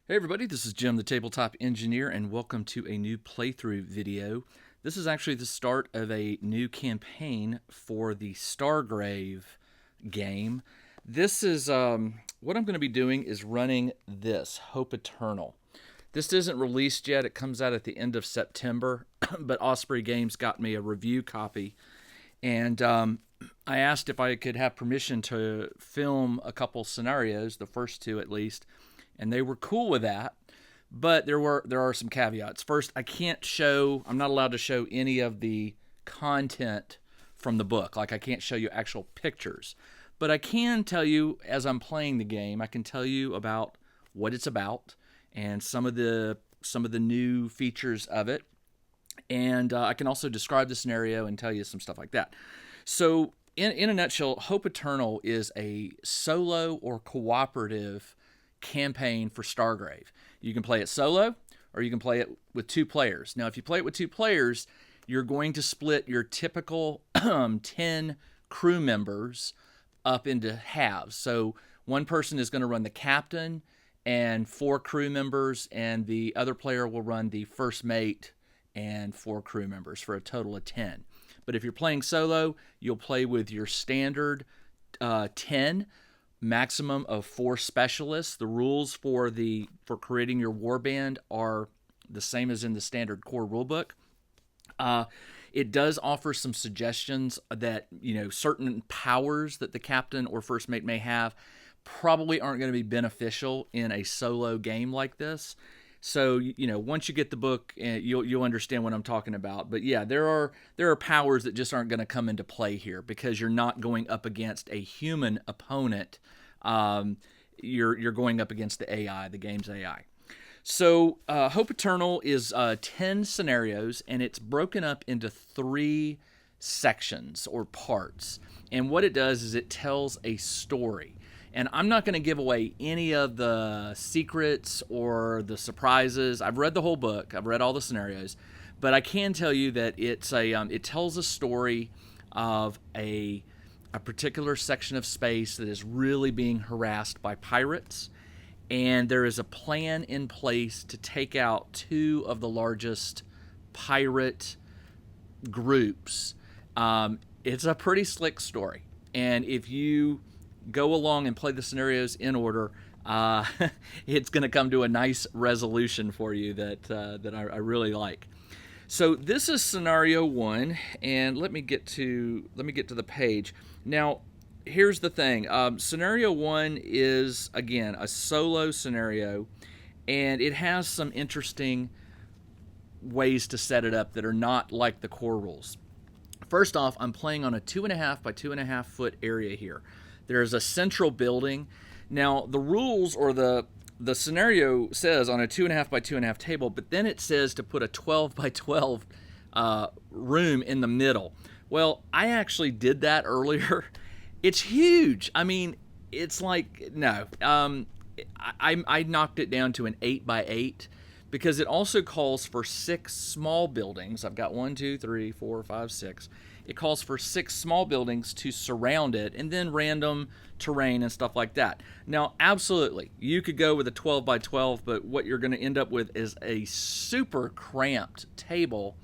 Hey everybody, this is Jim the Tabletop Engineer and welcome to a new playthrough video. This is actually the start of a new campaign for the Stargrave game. This is, what I'm going to be doing is running this, Hope Eternal. This isn't released yet, it comes out at the end of September, but Osprey Games got me a review copy. And I asked if I could have permission to film a couple scenarios, the first two at least, and they were cool with that. But there are some caveats. First, I'm not allowed to show any of the content from the book. Like I can't show you actual pictures. But I can tell you as I'm playing the game, I can tell you about what it's about and some of the new features of it. And I can also describe the scenario and tell you some stuff like that. So in a nutshell, Hope Eternal is a solo or cooperative campaign for Stargrave. You can play it solo or you can play it with two players. Now, if you play it with two players, you're going to split your typical 10 crew members up into halves. So one person is going to run the captain and 4 crew members, and the other player will run the first mate and 4 crew members for a total of 10. But if you're playing solo, you'll play with your standard 10, maximum of 4 specialists. The rules for creating your warband are the same as in the standard core rulebook. It does offer some suggestions that, certain powers that the captain or first mate may have probably aren't going to be beneficial in a solo game like this. So, once you get the book, you'll understand what I'm talking about. But yeah, there are powers that just aren't going to come into play here because you're not going up against a human opponent. You're going up against the AI, the game's AI. So Hope Eternal is 10 scenarios, and it's broken up into 3 sections or parts. And what it does is it tells a story. And I'm not going to give away any of the secrets or the surprises. I've read the whole book. I've read all the scenarios. But I can tell you that it tells a story of a particular section of space that is really being harassed by pirates. And there is a plan in place to take out 2 of the largest pirate groups. It's a pretty slick story. And if you go along and play the scenarios in order, it's going to come to a nice resolution for you that I really like. So this is scenario 1, and let me get to the page. Now, here's the thing. Scenario 1 is, again, a solo scenario, and it has some interesting ways to set it up that are not like the core rules. First off, I'm playing on a 2.5 by 2.5 foot area here. There's a central building. Now, the rules or the scenario says on a 2.5 by 2.5 table, but then it says to put a 12 by 12 room in the middle. Well, I actually did that earlier. It's huge. I mean, it's like, no. I knocked it down to an 8 by 8 because it also calls for 6 small buildings. I've got 1, 2, 3, 4, 5, 6. It calls for 6 small buildings to surround it, and then random terrain and stuff like that. Now, absolutely, you could go with a 12 by 12, but what you're going to end up with is a super cramped table,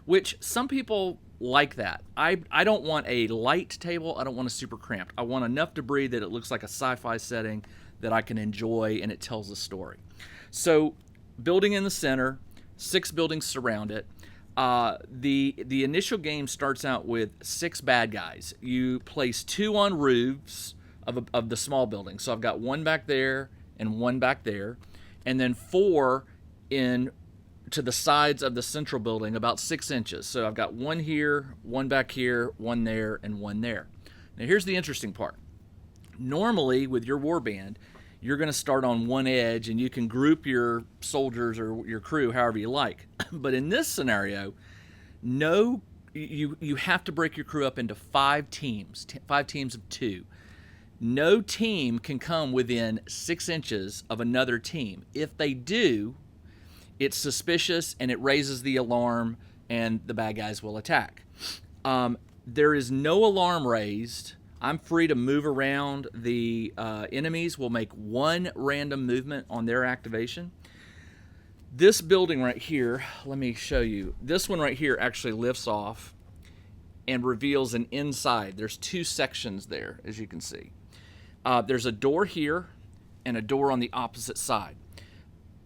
which some people like that. I don't want a light table. I don't want a super cramped. I want enough debris that it looks like a sci-fi setting that I can enjoy, and it tells a story. So, building in the center, 6 buildings surround it. The initial game starts out with 6 bad guys. You place 2 on roofs of the small building. So I've got 1 back there and 1 back there, and then 4 in to the sides of the central building, about 6 inches. So I've got 1 here, 1 back here, 1 there, and 1 there. Now here's the interesting part. Normally with your warband, you're going to start on one edge, and you can group your soldiers or your crew however you like. But in this scenario, you have to break your crew up into 5 teams, 5 teams of 2. No team can come within 6 inches of another team. If they do, it's suspicious, and it raises the alarm, and the bad guys will attack. There is no alarm raised. I'm free to move around. The enemies will make one random movement on their activation. This building right here, let me show you. This one right here actually lifts off and reveals an inside. There's two sections there, as you can see. There's a door here and a door on the opposite side.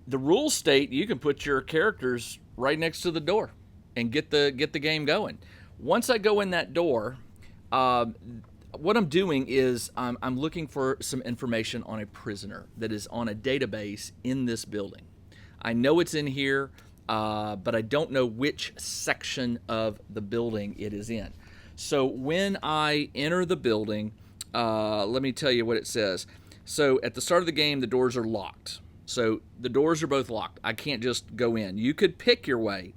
The rules state you can put your characters right next to the door and get the game going. Once I go in that door, what I'm doing is I'm looking for some information on a prisoner that is on a database in this building. I know it's in here, but I don't know which section of the building it is in. So when I enter the building, let me tell you what it says. So at the start of the game, the doors are locked. So the doors are both locked. I can't just go in. You could pick your way,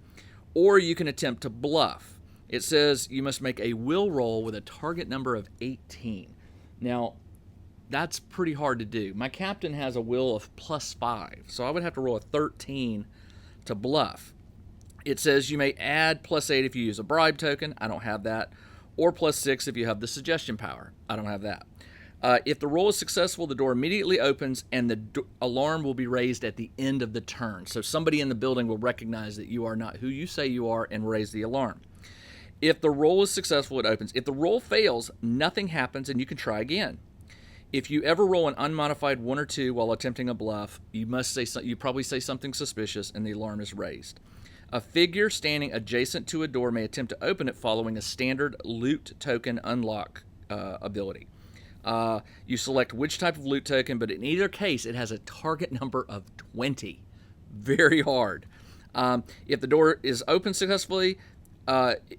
or you can attempt to bluff. It says you must make a will roll with a target number of 18. Now, that's pretty hard to do. My captain has a will of +5, so I would have to roll a 13 to bluff. It says you may add +8 if you use a bribe token. I don't have that. Or +6 if you have the suggestion power. I don't have that. If the roll is successful, the door immediately opens and the alarm will be raised at the end of the turn. So somebody in the building will recognize that you are not who you say you are and raise the alarm. If the roll is successful, it opens. If the roll fails, nothing happens and you can try again. If you ever roll an unmodified 1 or 2 while attempting a bluff, you probably say something suspicious and the alarm is raised. A figure standing adjacent to a door may attempt to open it following a standard loot token unlock ability. You select which type of loot token, but in either case, it has a target number of 20. Very hard. If the door is opened successfully,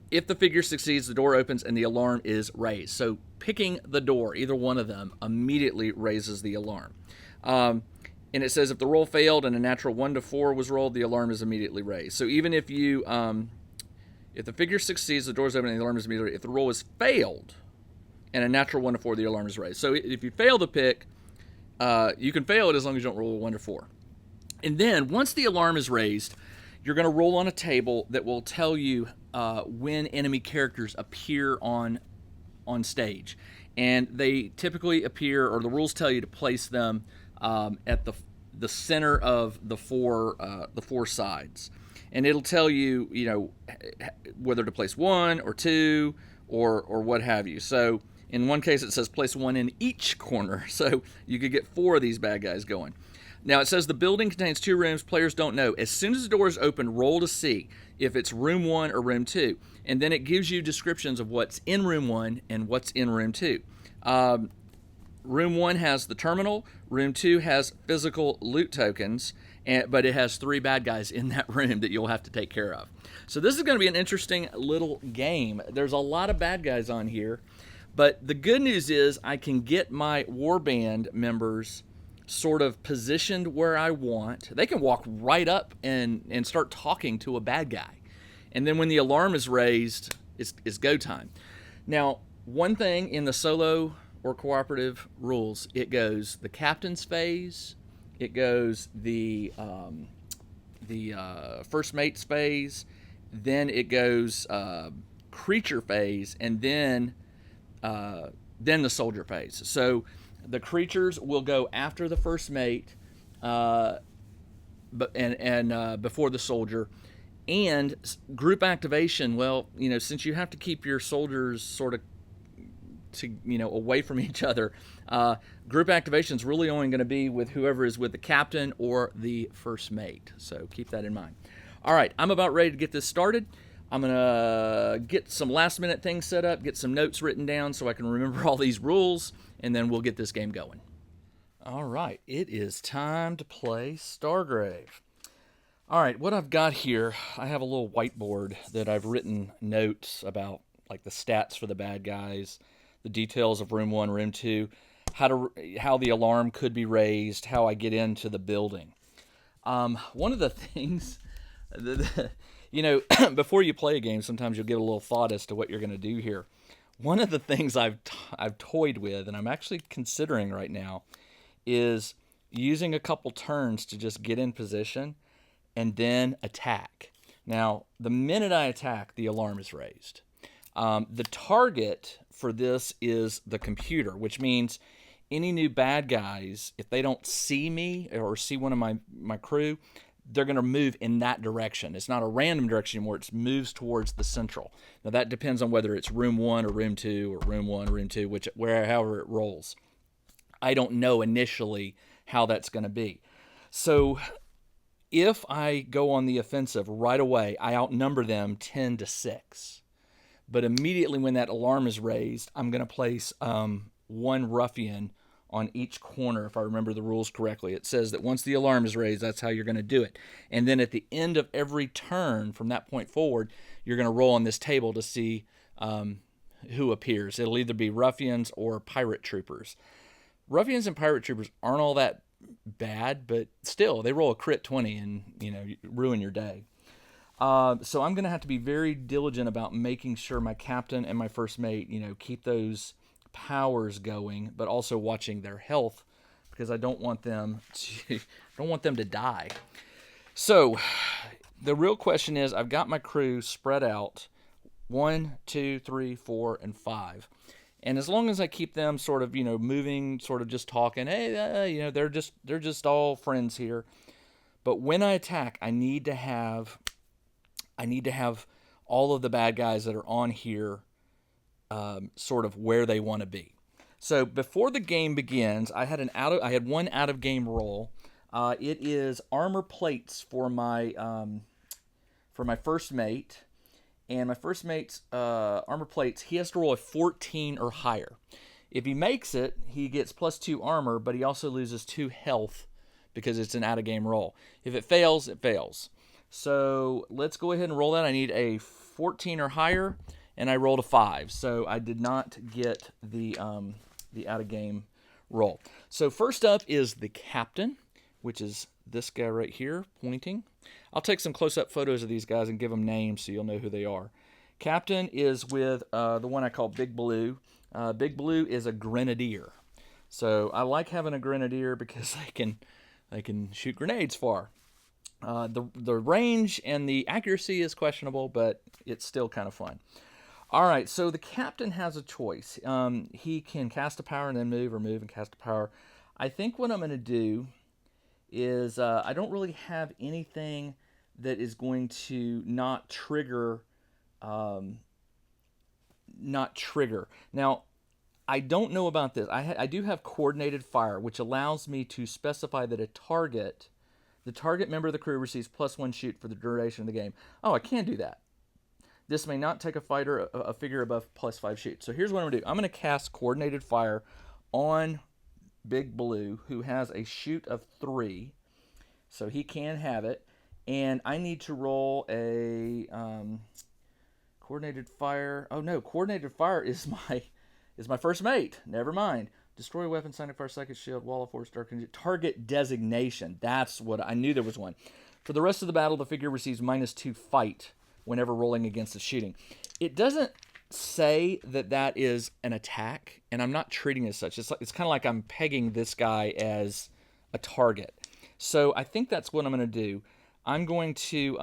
if the figure succeeds, the door opens and the alarm is raised. So picking the door, either one of them, immediately raises the alarm. And it says if the roll failed and a natural 1 to 4 was rolled, the alarm is immediately raised. So even if you, if the figure succeeds, the door's open and the alarm is immediately raised. If the roll is failed and a natural 1 to 4, the alarm is raised. So if you fail the pick, you can fail it as long as you don't roll a 1 to 4. And then once the alarm is raised, you're going to roll on a table that will tell you when enemy characters appear on stage. And they typically appear, or the rules tell you to place them at the center of the four sides. And it'll tell you, whether to place 1 or 2 or what have you. So in one case it says place 1 in each corner. So you could get 4 of these bad guys going. Now it says the building contains 2 rooms. Players don't know. As soon as the door is open, roll to see if it's room 1 or room 2. And then it gives you descriptions of what's in room 1 and what's in room 2. Room 1 has the terminal. Room 2 has physical loot tokens, but it has 3 bad guys in that room that you'll have to take care of. So this is going to be an interesting little game. There's a lot of bad guys on here, but the good news is I can get my warband members sort of positioned where I want. They can walk right up and start talking to a bad guy. And then when the alarm is raised, it's go time. Now, one thing in the solo or cooperative rules, it goes the captain's phase, it goes the first mate's phase, then it goes creature phase, and then the soldier phase. So the creatures will go after the first mate, before the soldier. And group activation, well, since you have to keep your soldiers sort of away from each other, group activation is really only going to be with whoever is with the captain or the first mate. So keep that in mind. All right, I'm about ready to get this started. I'm going to get some last-minute things set up, get some notes written down so I can remember all these rules, and then we'll get this game going. All right, it is time to play Stargrave. All right, what I've got here, I have a little whiteboard that I've written notes about, like the stats for the bad guys, the details of room 1, room 2, how the alarm could be raised, how I get into the building. One of the things, before you play a game, sometimes you'll give a little thought as to what you're going to do here. One of the things I've toyed with, and I'm actually considering right now, is using a couple turns to just get in position and then attack. Now, the minute I attack, the alarm is raised. The target for this is the computer, which means any new bad guys, if they don't see me or see one of my crew, they're going to move in that direction. It's not a random direction anymore. It moves towards the central. Now, that depends on whether it's room 1 or room 2 or room 1 or room 2, however it rolls. I don't know initially how that's going to be. So if I go on the offensive right away, I outnumber them 10-6. But immediately when that alarm is raised, I'm going to place one ruffian on each corner, if I remember the rules correctly. It says that once the alarm is raised, that's how you're going to do it. And then at the end of every turn from that point forward, you're going to roll on this table to see who appears. It'll either be ruffians or pirate troopers. Ruffians and pirate troopers aren't all that bad, but still, they roll a crit 20 and, ruin your day. So I'm going to have to be very diligent about making sure my captain and my first mate, keep those powers going, but also watching their health, because I don't want them to die. So the real question is, I've got my crew spread out 1, 2, 3, 4, and 5. And as long as I keep them sort of, moving, sort of just talking, hey, they're just all friends here. But when I attack, I need to have all of the bad guys that are on here sort of where they want to be. So before the game begins, I had one out of game roll. It is armor plates for my first mate, and my first mate's armor plates. He has to roll a 14 or higher. If he makes it, he gets +2 armor, but he also loses 2 health because it's an out of game roll. If it fails, it fails. So let's go ahead and roll that. I need a 14 or higher, and I rolled a 5. So I did not get the out of game roll. So first up is the captain, which is this guy right here pointing. I'll take some close-up photos of these guys and give them names so you'll know who they are. Captain is with the one I call Big Blue. Big Blue is a grenadier. So I like having a grenadier because they can shoot grenades far. The range and the accuracy is questionable, but it's still kind of fun. All right, so the captain has a choice. He can cast a power and then move, or move and cast a power. I think what I'm going to do is I don't really have anything that is going to not trigger. Now, I don't know about this. I do have coordinated fire, which allows me to specify that the target member of the crew receives +1 shoot for the duration of the game. Oh, I can do that. This may not take a figure above +5 shoot. So here's what I'm going to do. I'm going to cast coordinated fire on Big Blue, who has a shoot of 3. So he can have it. And I need to roll a coordinated fire. Oh no, coordinated fire is my first mate. Never mind. Destroy a weapon, signic fire, psychic shield, wall of force, dark target designation. That's what I knew there was one. For the rest of the battle, the figure receives -2 fight whenever rolling against the shooting. It doesn't say that is an attack, and I'm not treating it as such. It's kind of like I'm pegging this guy as a target. So I think that's what I'm going to do. I'm going to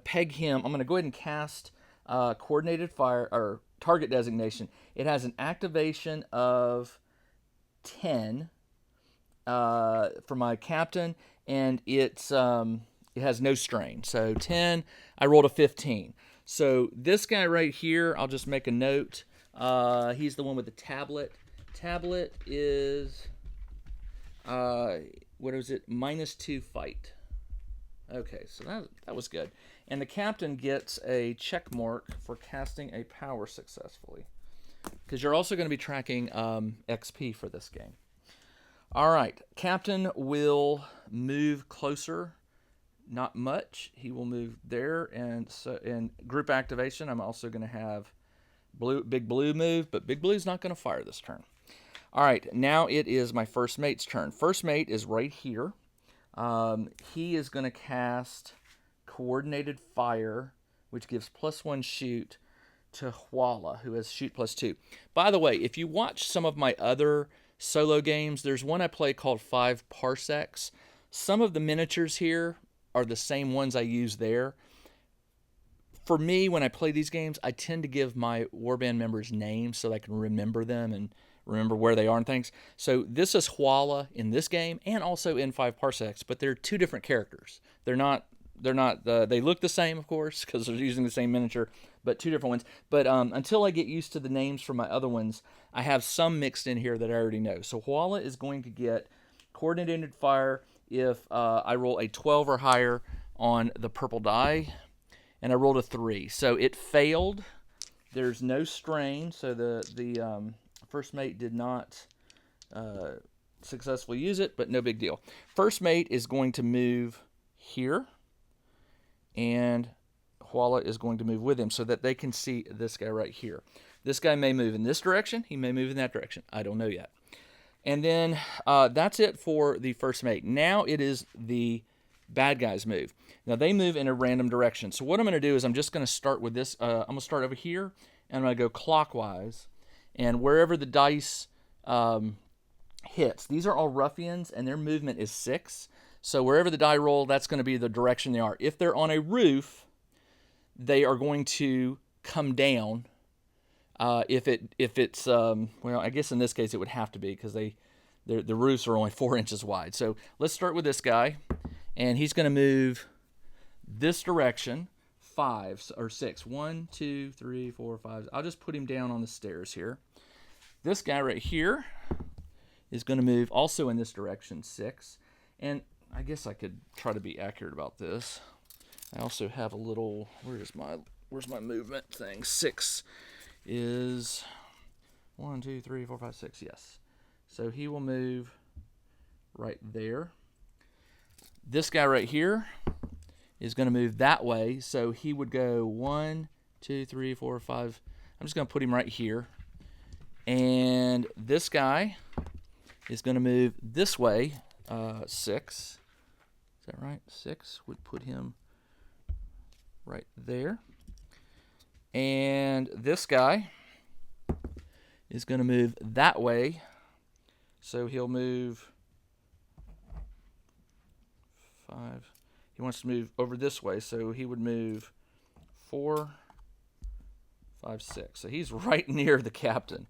peg him. I'm going to go ahead and cast coordinated fire or target designation. It has an activation of 10 for my captain, and it has no strain. So 10, I rolled a 15. So this guy right here, I'll just make a note. He's the one with the tablet. Tablet is, what is it? -2 fight. Okay, so that was good. And the captain gets a check mark for casting a power successfully, because you're also going to be tracking XP for this game. All right, captain will move closer. Not much. He will move there, and so in group activation, I'm also going to have Big Blue move, but Big Blue's not going to fire this turn. All right, now it is my first mate's turn. First mate is right here. He is going to cast coordinated fire, which gives +1 shoot to Huala, who has shoot +2. By the way, if you watch some of my other solo games, there's one I play called 5 Parsecs. Some of the miniatures here are the same ones I use there. for me, when I play these games, I tend to give my warband members names so I can remember them and remember where they are and things. So this is Huala in this game and also in 5 Parsecs, but they're 2 different characters. They're not. They look the same, of course, because they're using the same miniature, but 2 different ones. But until I get used to the names for my other ones, I have some mixed in here that I already know. So Huala is going to get coordinated fire if I roll a 12 or higher on the purple die, and I rolled a 3. So it failed. There's no strain, so the first mate did not successfully use it, but no big deal. First mate is going to move here, and Huala is going to move with him so that they can see this guy right here. This guy may move in this direction. He may move in that direction. I don't know yet. And then that's it for the first mate. Now it is the bad guy's move. Now they move in a random direction. So what I'm going to do is I'm just going to start with this. I'm going to start over here, and I'm going to go clockwise. And wherever the dice hits, these are all ruffians, and their movement is 6. So wherever the die roll, that's going to be the direction they are. If they're on a roof, they are going to come down. If it's well, I guess in this case it would have to be because the roofs are only 4 inches wide. So let's start with this guy, and he's going to move this direction 5 or 6. 1, 2, 3, 4, 5. I'll just put him down on the stairs here. This guy right here is going to move also in this direction 6, and I guess I could try to be accurate about this. I also have a little, where's my movement thing? 6 is 1, 2, 3, 4, 5, 6. Yes. So he will move right there. This guy right here is going to move that way. So he would go 1, 2, 3, 4, 5. I'm just going to put him right here. And this guy is going to move this way, 6. Is that right? 6 would put him right there. And this guy is going to move that way. So he'll move 5. He wants to move over this way, so he would move 4, 5, 6. So he's right near the captain.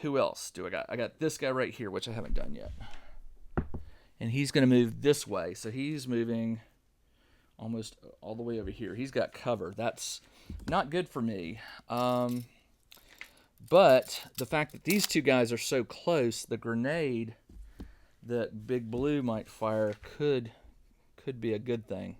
Who else do I got? I got this guy right here, which I haven't done yet. And he's going to move this way. So he's moving almost all the way over here. He's got cover. That's not good for me. But the fact that these 2 guys are so close, the grenade that Big Blue might fire could be a good thing.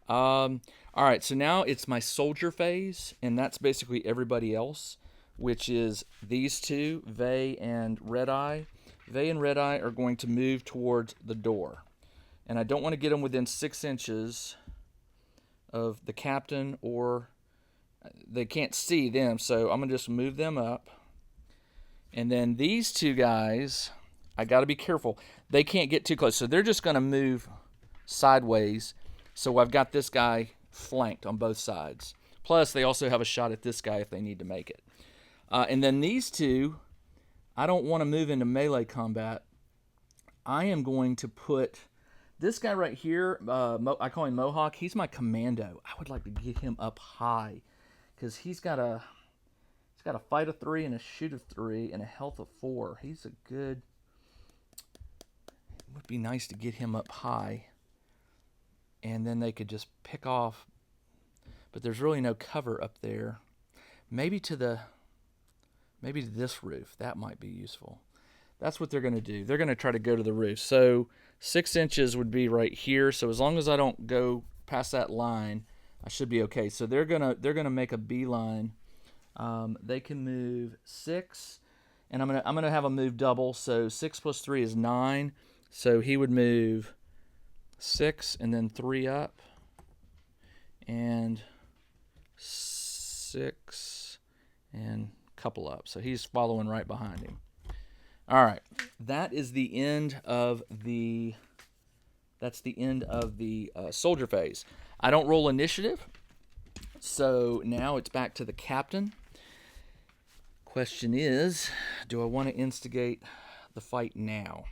All right, so now it's my soldier phase, and that's basically everybody else, which is these 2, Vey and Red Eye. Vey and Red Eye are going to move towards the door. And I don't want to get them within 6 inches of the captain, or they can't see them, so I'm going to just move them up. And then these 2 guys, I got to be careful. They can't get too close, so they're just going to move sideways. So I've got this guy flanked on both sides. Plus, they also have a shot at this guy if they need to make it. And then these 2, I don't want to move into melee combat. I am going to put this guy right here, I call him Mohawk. He's my commando. I would like to get him up high because he's got a fight of 3 and a shoot of 3 and a health of 4. He's a good. It would be nice to get him up high, and then they could just pick off. But there's really no cover up there. Maybe to this roof. That might be useful. That's what they're going to do. They're going to try to go to the roof. So 6 inches would be right here. So as long as I don't go past that line, I should be okay. So they're gonna make a beeline. They can move 6, and I'm gonna have them move double. So 6 plus 3 is 9. So he would move 6 and then 3 up, and 6 and a couple up. So he's following right behind him. All right, that is the end of the. That's the end of the soldier phase. I don't roll initiative, so now it's back to the captain. Question is, do I want to instigate the fight now?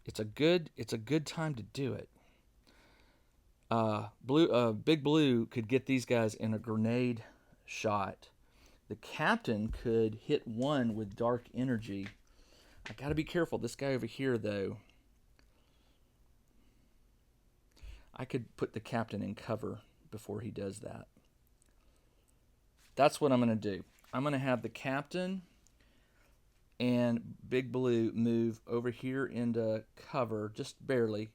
It's a good time to do it. Big Blue could get these guys in a grenade shot. The captain could hit one with dark energy. I got to be careful. This guy over here, though, I could put the captain in cover before he does that. That's what I'm going to do. I'm going to have the captain and Big Blue move over here into cover, just barely,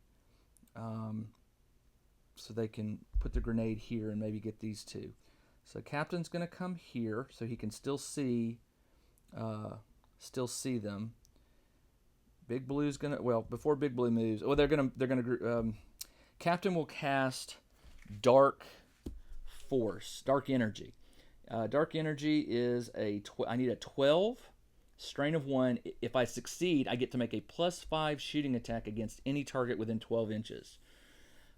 so they can put the grenade here and maybe get these two. So captain's going to come here so he can still see them. Big Blue's going to, well, before Big Blue moves, captain will cast Dark Force, Dark Energy. Dark Energy is I need a 12, strain of 1. If I succeed, I get to make a +5 shooting attack against any target within 12 inches.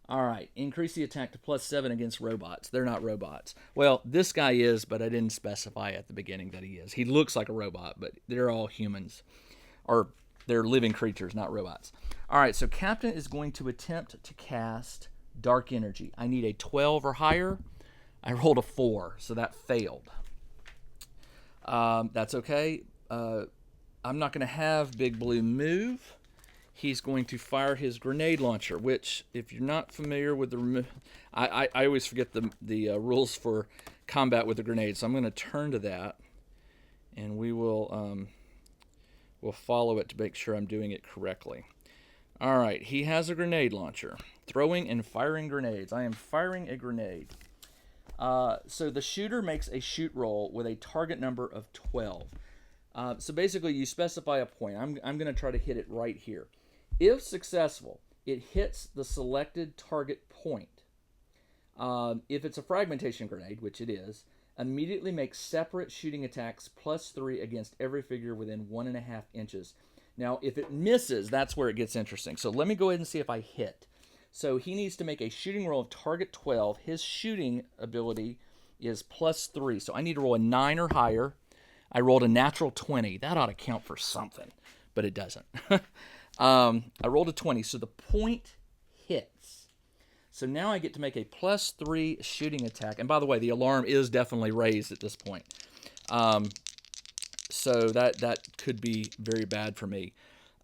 All right, increase the attack to +7 against robots. They're not robots. Well, this guy is, but I didn't specify at the beginning that he is. He looks like a robot, but they're all humans. Or they're living creatures, not robots. All right, so Captain is going to attempt to cast Dark Energy. I need a 12 or higher. I rolled a 4, so that failed. That's okay. I'm not going to have Big Blue move. He's going to fire his grenade launcher, which, if you're not familiar with I always forget the rules for combat with the grenade, so I'm going to turn to that, and we'll follow it to make sure I'm doing it correctly. All right, he has a grenade launcher. Throwing and firing grenades. I am firing a grenade. So the shooter makes a shoot roll with a target number of 12. So basically, you specify a point. I'm going to try to hit it right here. If successful, it hits the selected target point. If it's a fragmentation grenade, which it is, immediately make separate shooting attacks +3 against every figure within 1.5 inches. Now, if it misses, that's where it gets interesting. So let me go ahead and see if I hit. So he needs to make a shooting roll of target 12. His shooting ability is +3. So I need to roll a 9 or higher. I rolled a natural 20. That ought to count for something, but it doesn't. I rolled a 20, so the point hits. So now I get to make a +3 shooting attack. And by the way, the alarm is definitely raised at this point. So that could be very bad for me.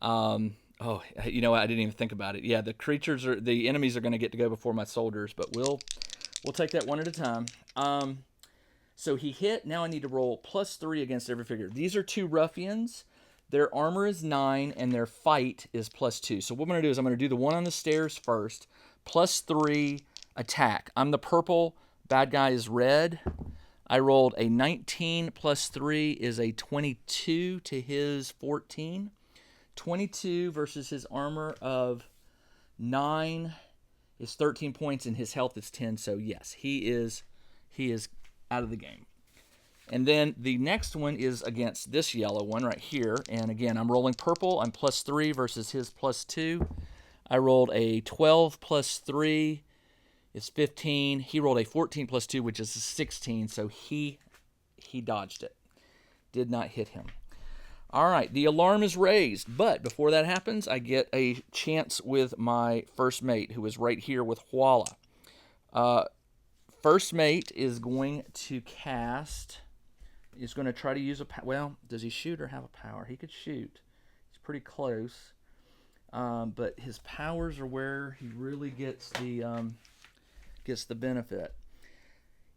Oh, you know what? I didn't even think about it. Yeah, the enemies are going to get to go before my soldiers, but we'll take that one at a time. So he hit. Now I need to roll +3 against every figure. These are 2 ruffians. Their armor is 9, and their fight is +2. So what I'm going to do is I'm going to do the one on the stairs first. +3 attack. I'm the purple. Bad guy is red. I rolled a 19 +3 is a 22 to his 14. 22 versus his armor of 9 is 13 points, and his health is 10. So yes, he is out of the game. And then the next one is against this yellow one right here. And again, I'm rolling purple. I'm +3 versus his +2. I rolled a 12 +3 is 15. He rolled a 14 +2, which is a 16. So he dodged it. Did not hit him. All right, the alarm is raised. But before that happens, I get a chance with my first mate, who is right here with Huala. First mate is going to cast... He's going to try to use well, does he shoot or have a power? He could shoot. He's pretty close. But his powers are where he really gets the benefit.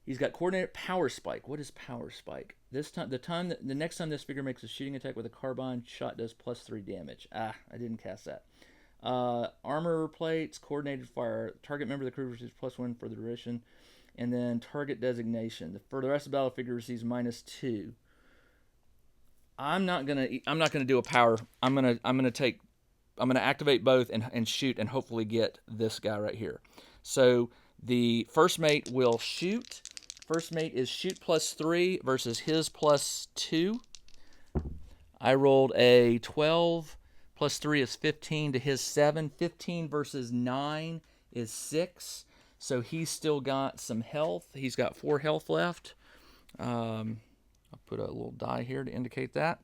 He's got coordinated power spike. What is power spike? The next time this figure makes a shooting attack with a carbine shot does +3 damage. I didn't cast that. Armor plates, coordinated fire. Target member of the crew receives +1 for the duration. And then target designation. For the rest of the battle, figure receives -2. I'm not gonna do a power. I'm gonna activate both and shoot and hopefully get this guy right here. So the first mate will shoot. First mate is shoot +3 versus his +2. I rolled a 12 +3 is 15 to his 7. 15 versus 9 is 6. So he's still got some health. He's got 4 health left. I'll put a little die here to indicate that.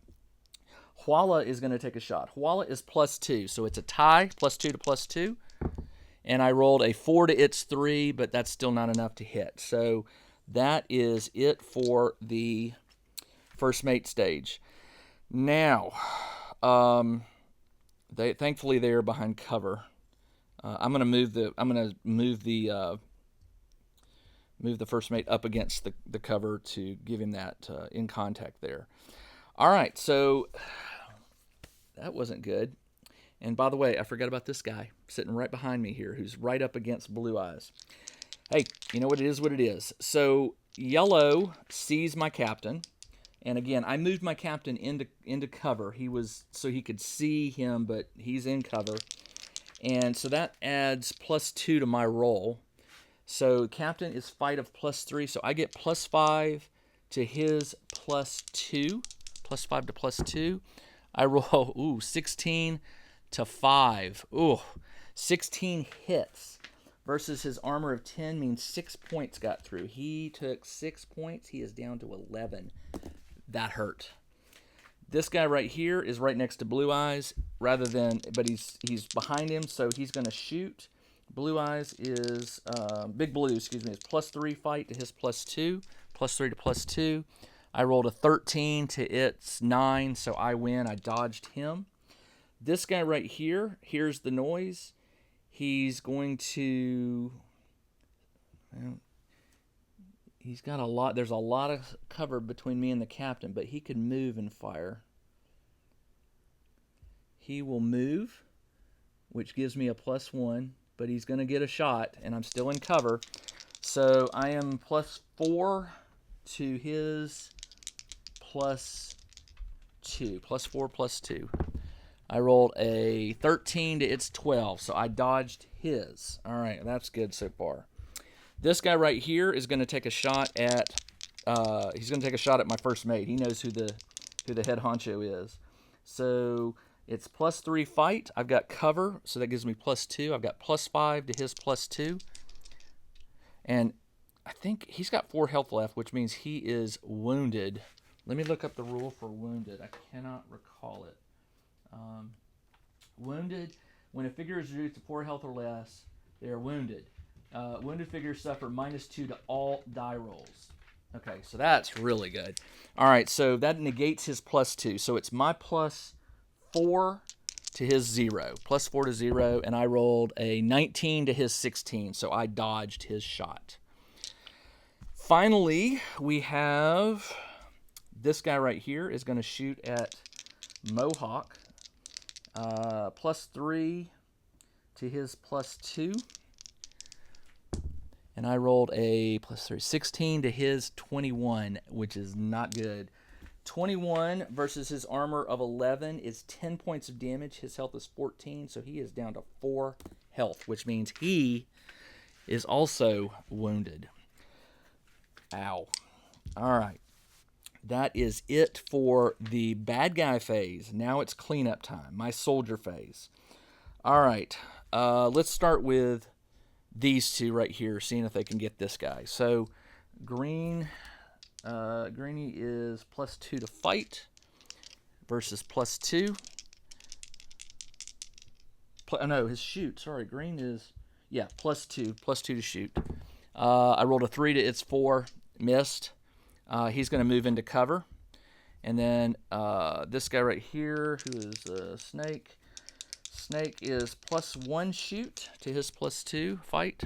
Huala is going to take a shot. Huala is +2, so it's a tie, +2 to +2. and I rolled a 4 to its 3, but that's still not enough to hit. So that is it for the first mate stage. Now, thankfully they are behind cover. I'm gonna move the first mate up against the cover to give him that in contact there. All right, so that wasn't good. And by the way, I forgot about this guy sitting right behind me here, who's right up against Blue Eyes. Hey, you know what it is? What it is. So yellow sees my captain. And again, I moved my captain into cover. So he could see him, but he's in cover. And so that adds +2 to my roll. So captain is fight of +3. So I get +5 to his +2. +5 to +2. I roll 16 to 5. Ooh, 16 hits. Versus his armor of 10 means 6 points got through. He took 6 points. He is down to 11. That hurt. This guy right here is right next to Blue Eyes, but he's behind him, so he's going to shoot. Blue Eyes is Big Blue, is +3 fight to his +2, +3 to +2. I rolled a 13 to its 9, so I win. I dodged him. This guy right here hears the noise. He's going to. He's got a lot. There's a lot of cover between me and the captain, but he can move and fire. He will move, which gives me a +1, but he's going to get a shot, and I'm still in cover. So I am +4 to his +2. +4, +2. I rolled a 13 to its 12, so I dodged his. All right, that's good so far. This guy right here is going to take a shot at. He's going to take a shot at my first mate. He knows who the head honcho is. So it's +3 fight. I've got cover, so that gives me +2. I've got +5 to his +2, and I think he's got 4 health left, which means he is wounded. Let me look up the rule for wounded. I cannot recall it. Wounded, when a figure is reduced to 4 health or less, they are wounded. Wounded figures suffer -2 to all die rolls. Okay, so that's really good. All right, so that negates his +2. So it's my +4 to his 0. +4 to 0, and I rolled a 19 to his 16, so I dodged his shot. Finally, we have this guy right here is going to shoot at Mohawk. +3 to his +2. And I rolled a +3, 16 to his 21, which is not good. 21 versus his armor of 11 is 10 points of damage. His health is 14, so he is down to 4 health, which means he is also wounded. Ow. All right. That is it for the bad guy phase. Now it's cleanup time, my soldier phase. All right. Let's start with these two right here, seeing if they can get this guy. So Greenie is +2 to fight versus +2. No, his shoot. Sorry, green is +2 to shoot. I rolled a 3 to its 4, missed. He's going to move into cover, and then this guy right here, who is Snake. Snake is +1 shoot to his +2 fight.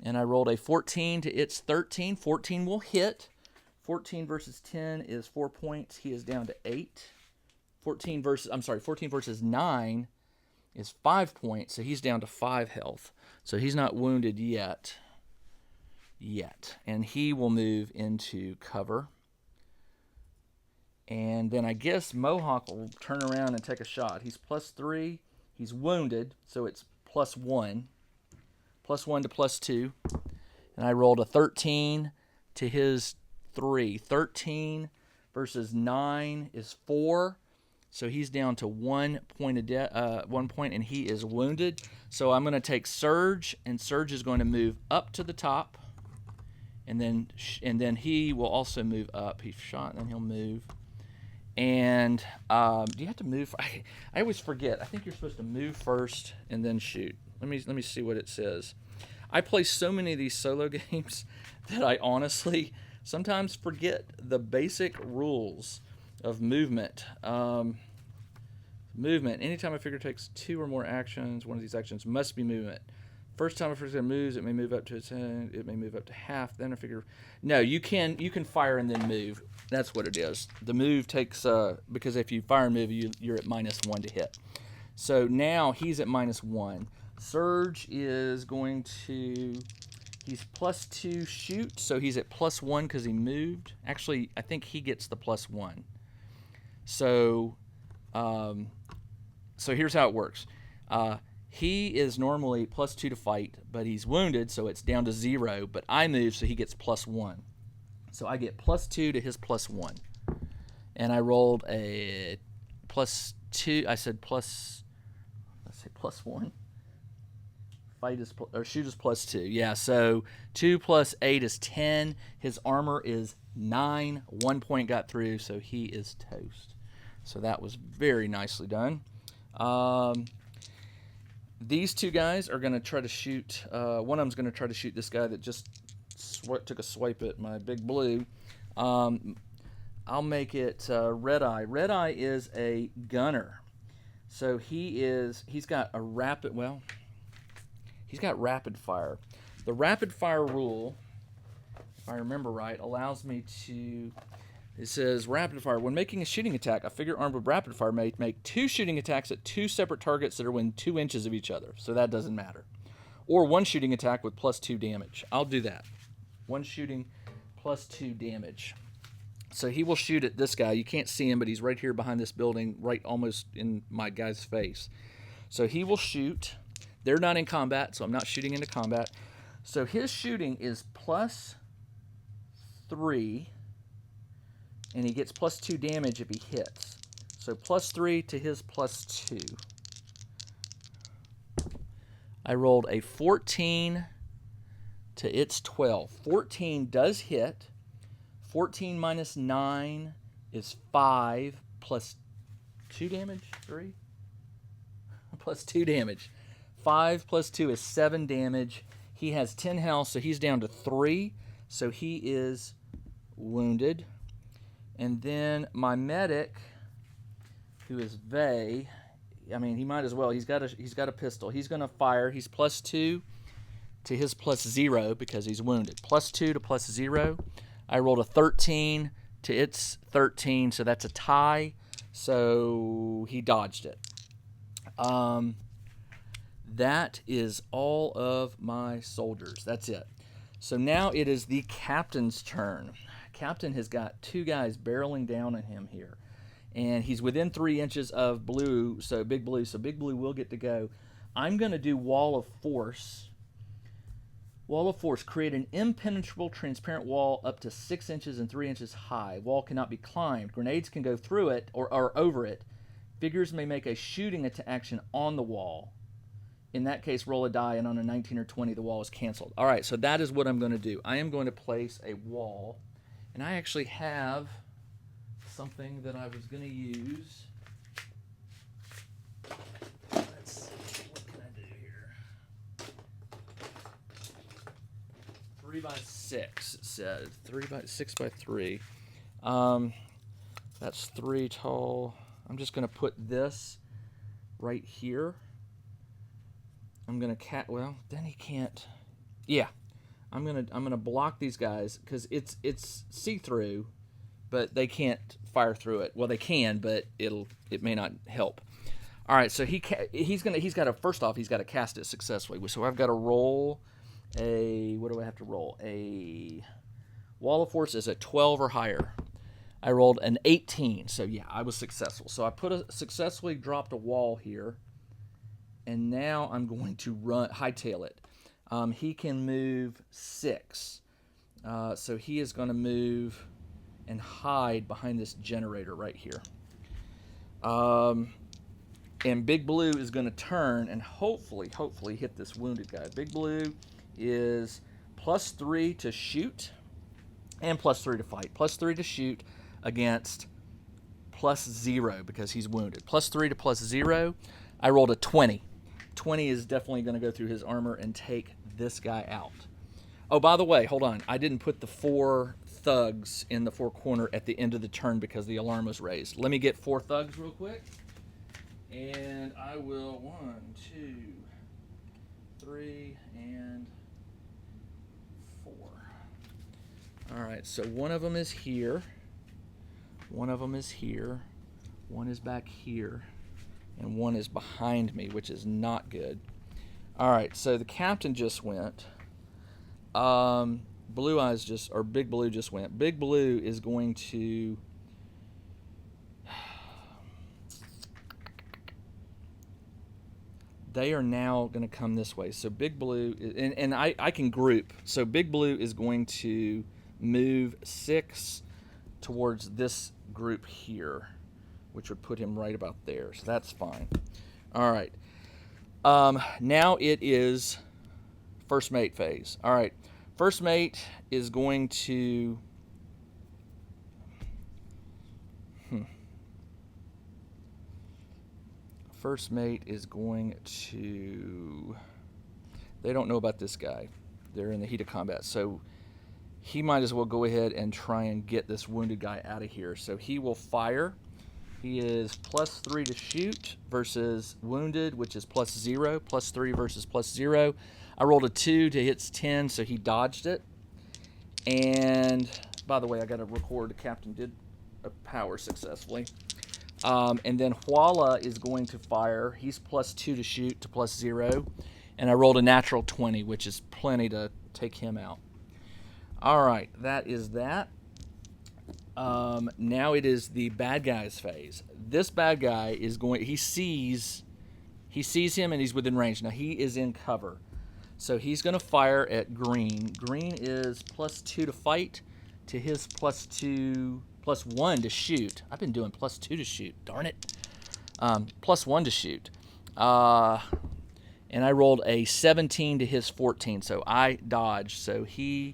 And I rolled a 14 to its 13. 14 will hit. 14 versus 10 is 4 points. He is down to 8. 14 versus 9 is 5 points. So he's down to 5 health. So he's not wounded yet. And he will move into cover. And then I guess Mohawk will turn around and take a shot. He's +3. He's wounded, so it's +1. +1 to +2. And I rolled a 13 to his 3. 13 versus 9 is 4. So he's down to 1 point, and he is wounded. So I'm going to take Surge, and Surge is going to move up to the top. And then he will also move up. He's shot, and then he'll move. And do you have to move? I always forget. I think you're supposed to move first and then shoot. Let me see what it says. I play so many of these solo games that I honestly sometimes forget the basic rules of movement. Movement. Anytime a figure takes 2 or more actions, one of these actions must be movement. First time a figure moves, it may move up to its end, it may move up to half. Then a figure. No, you can fire and then move. That's what it is. The move takes because if you fire and move, you're at -1 to hit. So now he's at -1. Surge is going to. He's +2 shoot, so he's at +1 because he moved. Actually, I think he gets the +1. So, so here's how it works. He is normally +2 to fight, but he's wounded, so it's down to 0. But I move, so he gets +1. So I get +2 to his +1, and I rolled a +2. I said plus. Let's say +1. Fight is or shoot is +2. Yeah, so 2 + 8 is 10. His armor is 9. 1 point got through, so he is toast. So that was very nicely done. These two guys are going to try to shoot. One of them's going to try to shoot this guy that just took a swipe at my big blue. I'll make it Red Eye. Red Eye is a gunner. So he's got a rapid, he's got rapid fire. The rapid fire rule, if I remember right, allows me to, it says rapid fire. When making a shooting attack, a figure armed with rapid fire may make 2 shooting attacks at 2 separate targets that are within 2 inches of each other. So that doesn't matter. Or 1 shooting attack with +2 damage. I'll do that. 1 shooting +2 damage. So he will shoot at this guy. You can't see him, but he's right here behind this building, right almost in my guy's face. So he will shoot. They're not in combat, so I'm not shooting into combat. So his shooting is +3, and he gets +2 damage if he hits. So +3 to his +2. I rolled a 14 to its 12. 14 does hit. 14 minus 9 is 5 plus 2 damage? 3? Plus 2 damage. 5 plus 2 is 7 damage. He has 10 health, so he's down to 3. So he is wounded. And then my medic, who is Vey, I mean, he might as well. He's got a pistol. He's going to fire. He's +2 to his +0 because he's wounded. +2 to +0. I rolled a 13 to its 13, so that's a tie. So he dodged it. That is all of my soldiers. That's it. So now it is the captain's turn. Captain has got 2 guys barreling down on him here. And he's within 3 inches of blue, so Big Blue. So Big Blue will get to go. I'm going to do Wall of Force. Wall of Force. Create an impenetrable transparent wall up to 6 inches and 3 inches high. Wall cannot be climbed. Grenades can go through it or over it. Figures may make a shooting action on the wall. In that case, roll a die, and on a 19 or 20, the wall is canceled. All right, so that is what I'm going to do. I am going to place a wall, and I actually have something that I was going to use. Let's see, what can I do here? 3x6, it said. 6x3. That's 3 tall. I'm just going to put this right here. I'm gonna then he can't. Yeah, I'm gonna block these guys because it's see-through, but they can't fire through it. Well, they can, but it may not help. All right, so he's got to first off he's got to cast it successfully. So I've got to roll a, what do I have to roll? A Wall of Force is a 12 or higher. I rolled an 18, so yeah, I was successful. So I successfully dropped a wall here. And now I'm going to hightail it. He can move 6. So he is going to move and hide behind this generator right here. And Big Blue is going to turn and hopefully hit this wounded guy. Big Blue is +3 to shoot and +3 to fight. +3 to shoot against +0 because he's wounded. +3 to +0. I rolled a 20. 20 is definitely going to go through his armor and take this guy out. Oh, by the way, hold on. I didn't put the 4 thugs in the 4 corner at the end of the turn because the alarm was raised. Let me get 4 thugs real quick. And I will 1, 2, 3, and 4. All right, so one of them is here. One of them is here. One is back here. And one is behind me, which is not good. All right, so the captain just went. Blue Eyes just, or Big Blue just went. Big Blue is going to... They are now going to come this way. So Big Blue, and I can group. So Big Blue is going to move 6 towards this group here, which would put him right about there. So that's fine. All right. Now it is first mate phase. All right. First mate is going to... First mate is going to... They don't know about this guy. They're in the heat of combat. So he might as well go ahead and try and get this wounded guy out of here. So he will fire. He is +3 to shoot versus wounded, which is +0. +3 versus +0. I rolled a 2 to hit 10, so he dodged it. And by the way, I got to record the captain did a power successfully. And then Huala is going to fire. He's +2 to shoot to +0. And I rolled a natural 20, which is plenty to take him out. All right, that is that. Now it is the bad guys phase. This bad guy is going... He sees him and he's within range. Now he is in cover. So he's going to fire at green. Green is +2 to fight to his +1 to shoot. I've been doing +2 to shoot. Darn it. +1 to shoot. And I rolled a 17 to his 14. So I dodged. So he's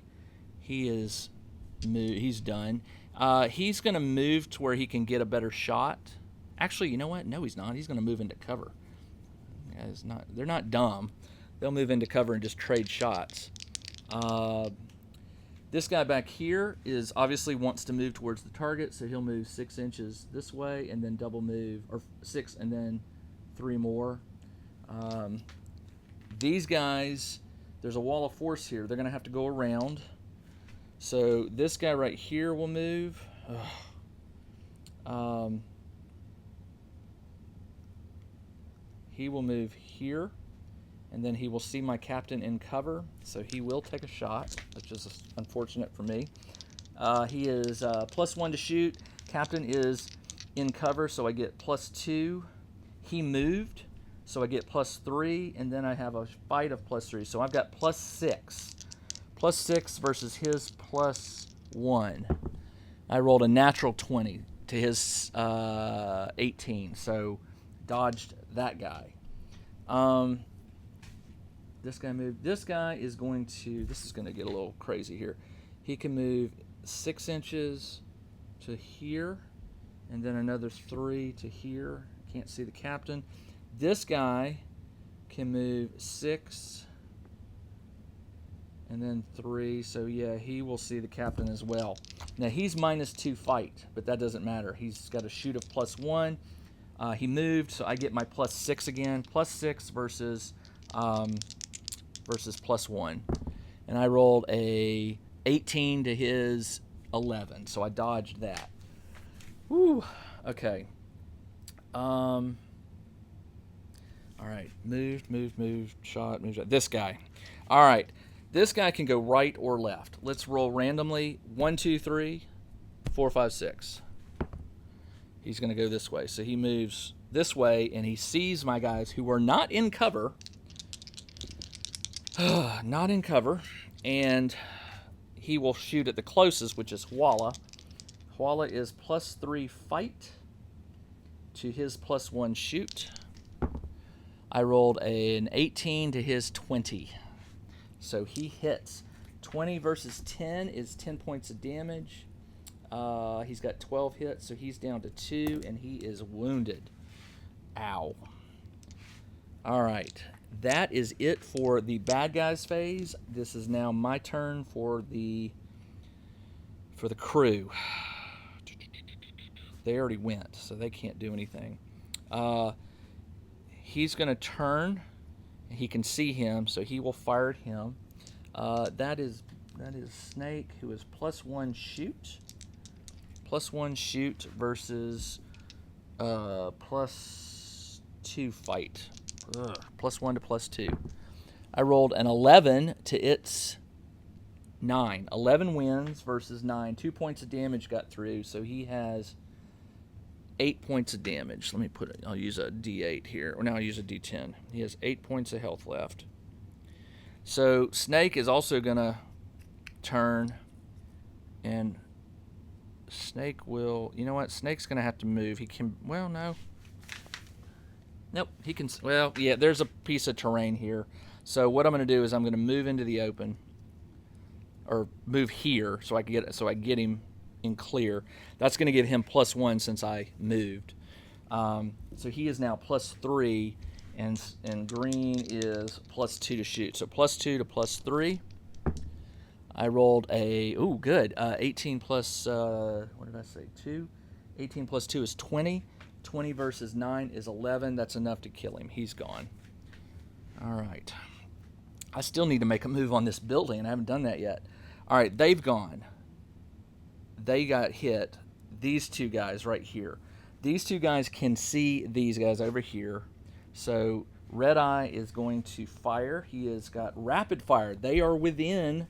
done. He's going to move to where he can get a better shot. Actually, you know what? No, he's not. He's going to move into cover. They're not dumb. They'll move into cover and just trade shots. This guy back here is obviously wants to move towards the target, so he'll move 6 inches this way and then double move, or 6 and then 3 more. These guys, there's a wall of force here. They're going to have to go around. So this guy right here will move. He will move here, and then he will see my captain in cover, so he will take a shot, which is unfortunate for me. He is +1 to shoot. Captain is in cover, so I get +2. He moved, so I get +3, and then I have a fight of +3, so I've got +6. +6 versus his +1. I rolled a natural 20 to his 18, so dodged that guy. This guy moved. This guy is going to... This is going to get a little crazy here. He can move 6 inches to here, and then another 3 to here. Can't see the captain. This guy can move 6 and then 3. So yeah, he will see the captain as well. Now he's -2 fight, but that doesn't matter. He's got a shoot of +1. He moved, so I get my +6 again. +6 versus +1. And I rolled a 18 to his 11, so I dodged that. Whew. Okay. All right. Moved, shot, moved. This guy. All right. This guy can go right or left. Let's roll randomly. 1, 2, 3, 4, 5, 6. He's going to go this way. So he moves this way, and he sees my guys who are not in cover. Not in cover. And he will shoot at the closest, which is Huala. Huala is +3 fight to his +1 shoot. I rolled an 18 to his 20. So he hits. 20 versus 10 is 10 points of damage. He's got 12 hits, so he's down to 2, and he is wounded. Ow. All right, that is it for the bad guys phase. This is now my turn for the crew. They already went, so they can't do anything. He's going to turn. He can see him, so he will fire at him. That is Snake, who is +1 shoot. +1 shoot versus +2 fight. +1 to +2. I rolled an 11 to its 9. 11 wins versus 9. 2 points of damage got through, so he has 8 points of damage. Let me put it. I'll use a D8 here. Or now I'll use a D10. He has 8 points of health left. So Snake is also going to turn, and Snake will... You know what? Snake's going to have to move. He can... Well, no. Nope. He can... Well, yeah, there's a piece of terrain here. So what I'm going to do is I'm going to move into the open, or move here, so I get him in clear. That's going to give him +1 since I moved. So he is now +3, and green is +2 to shoot. So +2 to +3. I rolled a good 18 plus what did I say 2? 18 plus 2 is 20. 20 versus 9 is 11. That's enough to kill him. He's gone. All right. I still need to make a move on this building, and I haven't done that yet. All right, they've gone. They got hit. These two guys right here. These two guys can see these guys over here. So Red Eye is going to fire. He has got rapid fire. They are within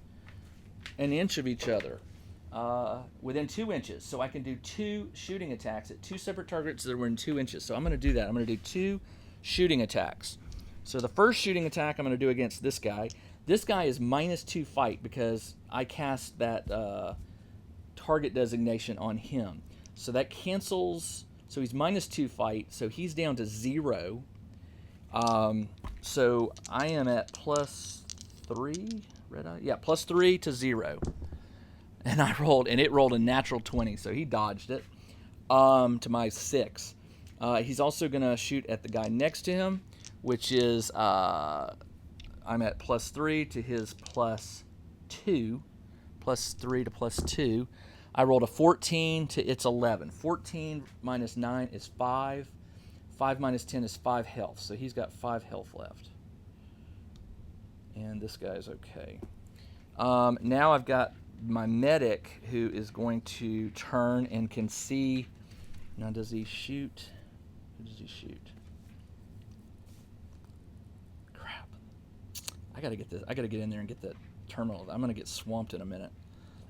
an inch of each other. Within 2 inches. So I can do 2 shooting attacks at 2 separate targets that were in 2 inches. So I'm going to do that. I'm going to do 2 shooting attacks. So the first shooting attack I'm going to do against this guy. This guy is -2 fight because I cast that target designation on him. So that cancels. So he's -2 fight. So he's down to 0. So I am at +3. Red Eye? Yeah, +3 to 0. And it rolled a natural 20. So he dodged it to my 6. He's also going to shoot at the guy next to him, which is I'm at +3 to his +2. +3 to +2. I rolled a 14 to its 11. 14 minus 9 is 5. 5 minus 10 is 5 health. So he's got 5 health left. And this guy's okay. Now I've got my medic, who is going to turn and can see. Now, does he shoot? Who does he shoot? Crap. I gotta get this. I gotta get in there and get that terminal. I'm gonna get swamped in a minute.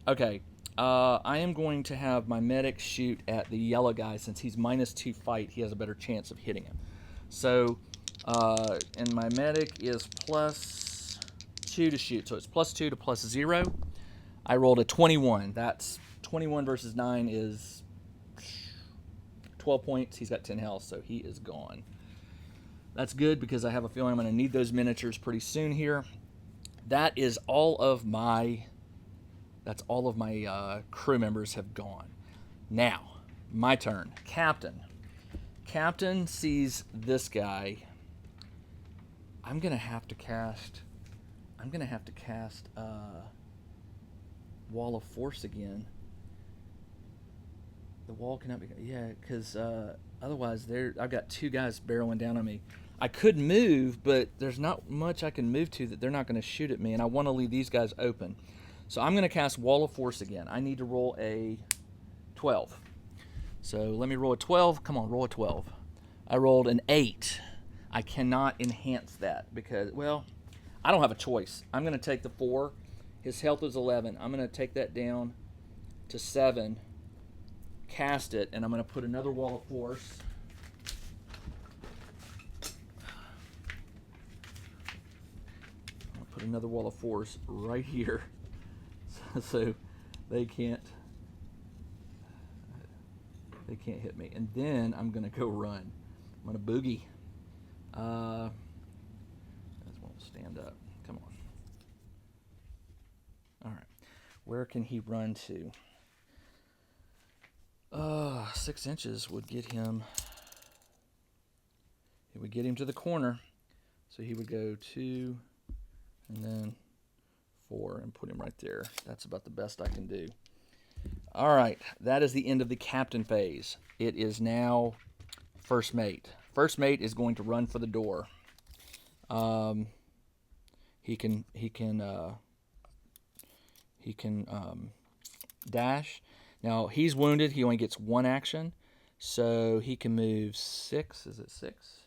Okay. I am going to have my medic shoot at the yellow guy. Since he's -2 fight, he has a better chance of hitting him. So, and my medic is +2 to shoot. So it's +2 to +0. I rolled a 21. That's 21 versus 9 is 12 points. He's got 10 health, so he is gone. That's good because I have a feeling I'm going to need those miniatures pretty soon here. That is all of my... That's all of my crew members have gone. Now, my turn. Captain. Captain sees this guy. I'm gonna have to cast Wall of Force again. The wall cannot be... Yeah, because otherwise I've got 2 guys barreling down on me. I could move, but there's not much I can move to that they're not going to shoot at me, and I want to leave these guys open. So I'm going to cast Wall of Force again. I need to roll a 12. So let me roll a 12. Come on, roll a 12. I rolled an 8. I cannot enhance that because, well, I don't have a choice. I'm going to take the 4. His health is 11. I'm going to take that down to 7, cast it, and I'm going to put another Wall of Force. I'll put another Wall of Force right here. So they can't hit me. And then I'm going to go run. I'm going to boogie. This won't stand up. Come on. All right. Where can he run to? 6 inches would get him. It would get him to the corner. So he would go 2 and then 4 and put him right there. That's about the best I can do. All right, that is the end of the captain phase. It is now first mate. First mate is going to run for the door. He can dash. Now he's wounded. He only gets 1 action, so he can move 6. Is it 6?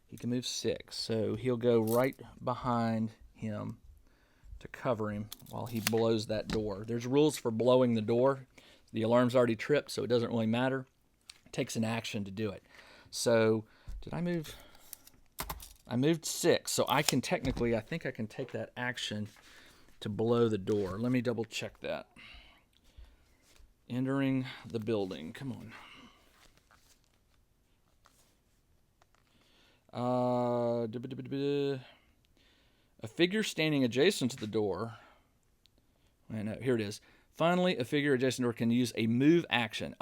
He can move 6. So he'll go right behind him to cover him while he blows that door. There's rules for blowing the door. The alarm's already tripped, so it doesn't really matter. It takes an action to do it. So did I move? I moved 6, so I can technically, I think I can take that action to blow the door. Let me double check that. Entering the building. Come on. A figure standing adjacent to the door. No, here it is. Finally, a figure adjacent to the door can use a move action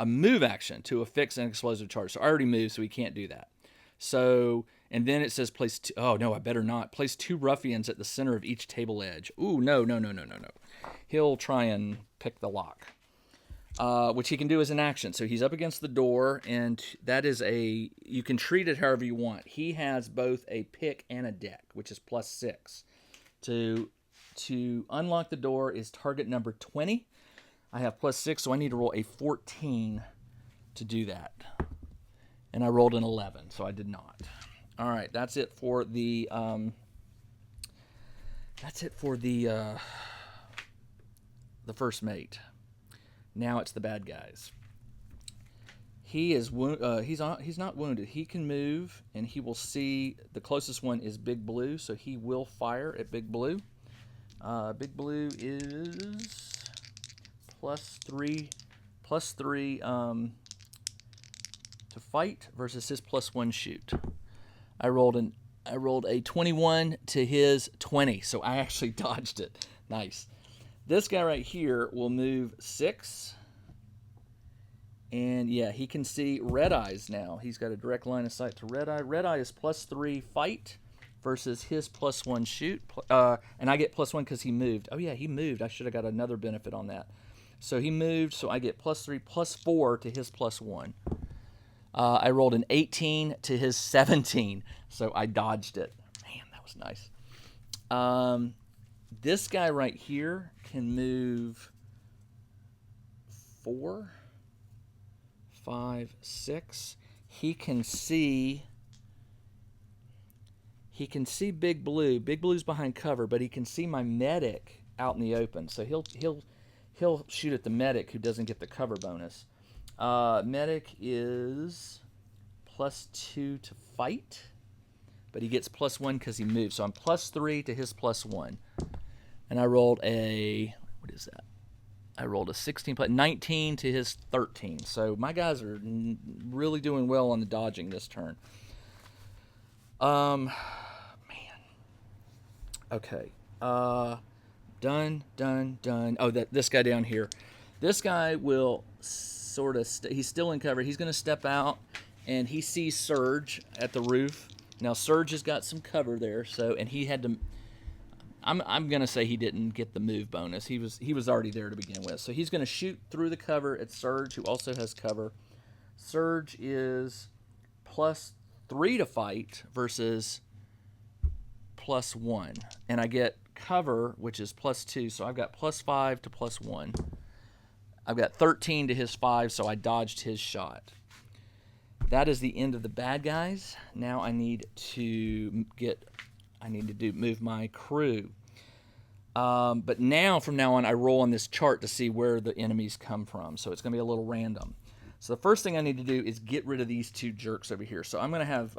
to affix an explosive charge. So I already moved, so he can't do that. So, and then it says place 2. Oh, no, I better not. Place 2 ruffians at the center of each table edge. Ooh, no. He'll try and pick the lock, which he can do as an action. So he's up against the door, and that is you can treat it however you want. He has both a pick and a deck, which is plus 6. To unlock the door is target number 20. I have plus 6, so I need to roll a 14 to do that. And I rolled an 11, so I did not. All right, that's it for the first mate. Now it's the bad guys. He's not wounded. He can move, and he will see the closest one is Big Blue, so he will fire at Big Blue. Big Blue is plus 3 to fight versus his plus 1 shoot. I rolled a 21 to his 20, so I actually dodged it. Nice. This guy right here will move 6. And yeah, he can see Red Eyes now. He's got a direct line of sight to Red Eye. Red Eye is plus 3 fight versus his plus 1 shoot. And I get plus 1 because he moved. Oh yeah, he moved. I should have got another benefit on that. So he moved, so I get plus 3, plus 4 to his plus 1. I rolled an 18 to his 17, so I dodged it. Man, that was nice. This guy right here can move 4, 5, 6. He can see Big Blue. Big Blue's behind cover, but he can see my medic out in the open. So he'll shoot at the medic who doesn't get the cover bonus. Medic is plus 2 to fight, but he gets plus 1 because he moved. So I'm plus 3 to his plus 1. And I rolled a, what is that? I rolled a 16, 19 to his 13. So my guys are really doing well on the dodging this turn. Man. Okay. Done. Oh, this guy down here. This guy will sort of, he's still in cover. He's going to step out, and he sees Surge at the roof. Now, Surge has got some cover there, so, and he had to, I'm going to say he didn't get the move bonus. He was already there to begin with. So he's going to shoot through the cover at Surge, who also has cover. Surge is plus 3 to fight versus plus 1. And I get cover, which is plus 2, so I've got plus 5 to plus 1. I've got 13 to his 5, so I dodged his shot. That is the end of the bad guys. Now I need to move my crew. But now, from now on, I roll on this chart to see where the enemies come from. So it's going to be a little random. So the first thing I need to do is get rid of these 2 jerks over here. So I'm going to have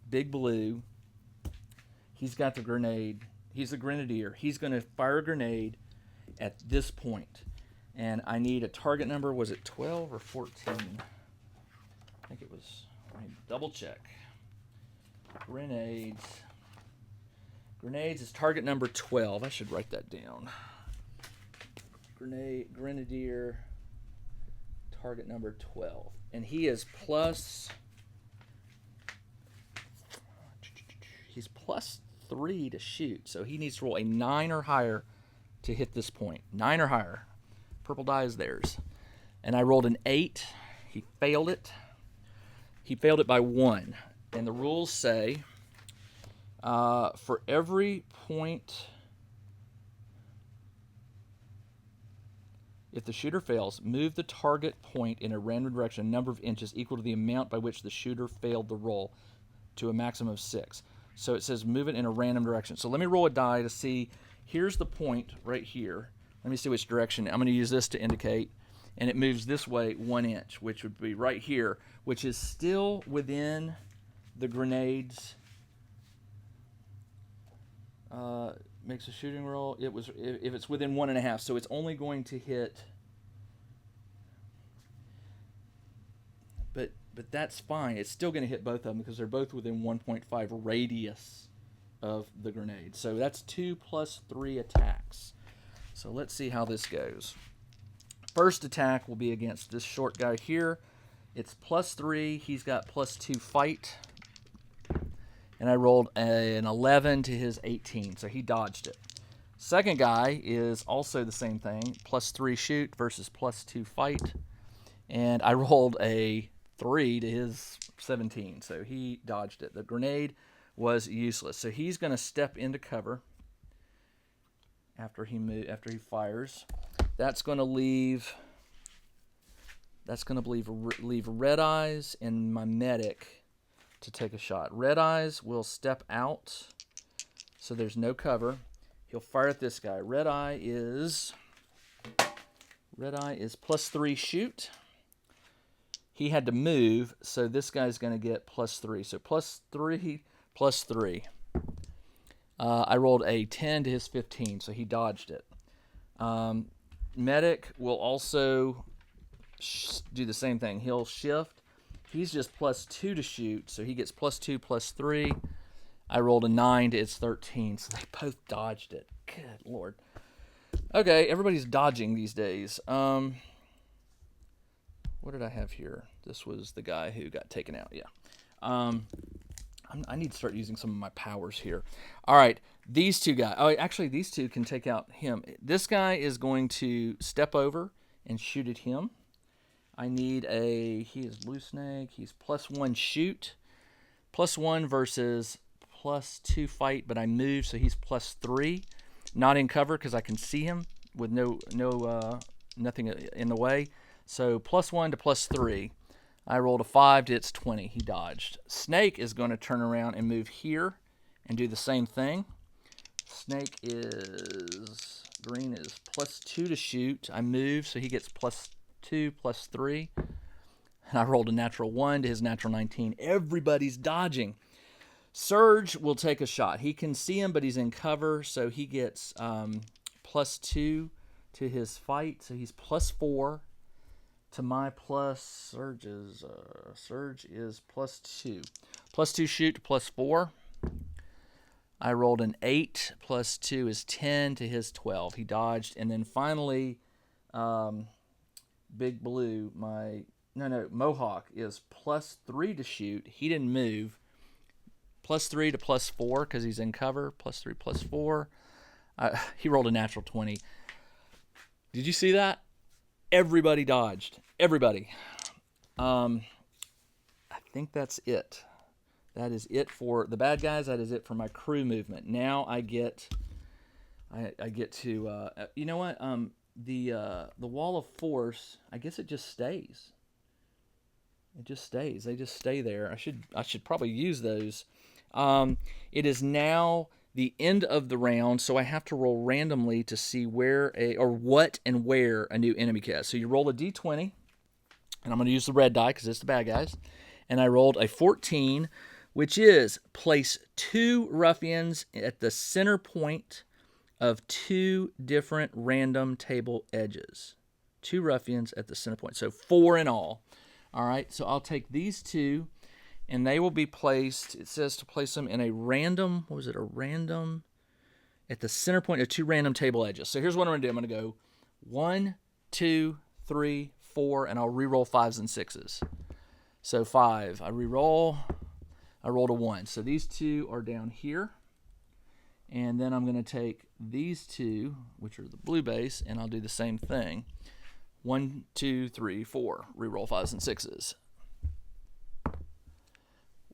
Big Blue. He's got the grenade. He's a grenadier. He's going to fire a grenade at this point. And I need a target number. Was it 12 or 14? I think it was. Let me double check. Grenades. Grenades is target number 12. I should write that down. Grenadier, target number 12. And he is plus He's +3 to shoot, so he needs to roll a 9 or higher to hit this point. 9 or higher. Purple die is theirs. And I rolled an 8. He failed it. He failed it by 1. And the rules say for every point, if the shooter fails, move the target point in a random direction a number of inches equal to the amount by which the shooter failed the roll to a maximum of 6. So it says move it in a random direction. So let me roll a die to see. Here's the point right here. Let me see which direction. I'm going to use this to indicate. And it moves this way 1 inch, which would be right here, which is still within the grenade's. Makes a shooting roll. It was if it's within 1.5, so it's only going to hit. But that's fine. It's still going to hit both of them because they're both within 1.5 radius of the grenade. So that's 2 + 3 attacks. So let's see how this goes. First attack will be against this short guy here. It's +3. He's got +2 fight. And I rolled an 11 to his 18, so he dodged it. Second guy is also the same thing, +3 shoot versus +2 fight. And I rolled a 3 to his 17, so he dodged it. The grenade was useless. So he's going to step into cover after he fires. That's going to leave Red Eyes and my medic to take a shot. Red Eyes will step out, so there's no cover. He'll fire at this guy. Red Eye is +3 shoot. He had to move, so this guy's going to get +3. So +3, +3. I rolled a 10 to his 15, so he dodged it. Medic will also do the same thing. He'll shift. He's just +2 to shoot, so he gets +2, +3. I rolled a 9 to its 13, so they both dodged it. Good Lord. Okay, everybody's dodging these days. What did I have here? This was the guy who got taken out, yeah. I need to start using some of my powers here. All right, these two guys. Oh, actually, these two can take out him. This guy is going to step over and shoot at him. I need he is Blue Snake. He's +1 shoot. +1 versus +2 fight, but I move, so he's +3. Not in cover because I can see him with nothing in the way. So +1 to +3. I rolled a 5 to its 20. He dodged. Snake is going to turn around and move here and do the same thing. Snake is green is +2 to shoot. I move, so he gets +2, +3. And I rolled a natural 1 to his natural 19. Everybody's dodging. Surge will take a shot. He can see him, but he's in cover, so he gets +2 to his fight. So he's +4 to my Surge is +2. +2 shoot to +4. I rolled an 8. +2 is 10 to his 12. He dodged. And then finally, Big Blue, Mohawk is +3 to shoot. He didn't move. +3 to +4 because he's in cover. +3, +4. He rolled a natural 20. Did you see that? Everybody dodged. Everybody. I think that's it. That is it for the bad guys. That is it for my crew movement. Now I get to you know what? The wall of force, I guess it just stays. It just stays. They just stay there. I should probably use those. It is now the end of the round, so I have to roll randomly to see where what and where a new enemy gets. So you roll a d20, and I'm going to use the red die because it's the bad guys. And I rolled a 14, which is place 2 ruffians at the center point of 2 different random table edges. 2 ruffians at the center point. So 4 in all. All right, so I'll take these 2, and they will be placed, it says to place them in a random, at the center point of 2 random table edges. So here's what I'm going to do. I'm going to go 1, 2, 3, 4, and I'll re-roll 5s and 6s. So 5, I re-roll. I rolled a 1. So these two are down here. And then I'm going to take these two, which are the blue base, and I'll do the same thing. 1, 2, 3, 4. Reroll 5s and 6s.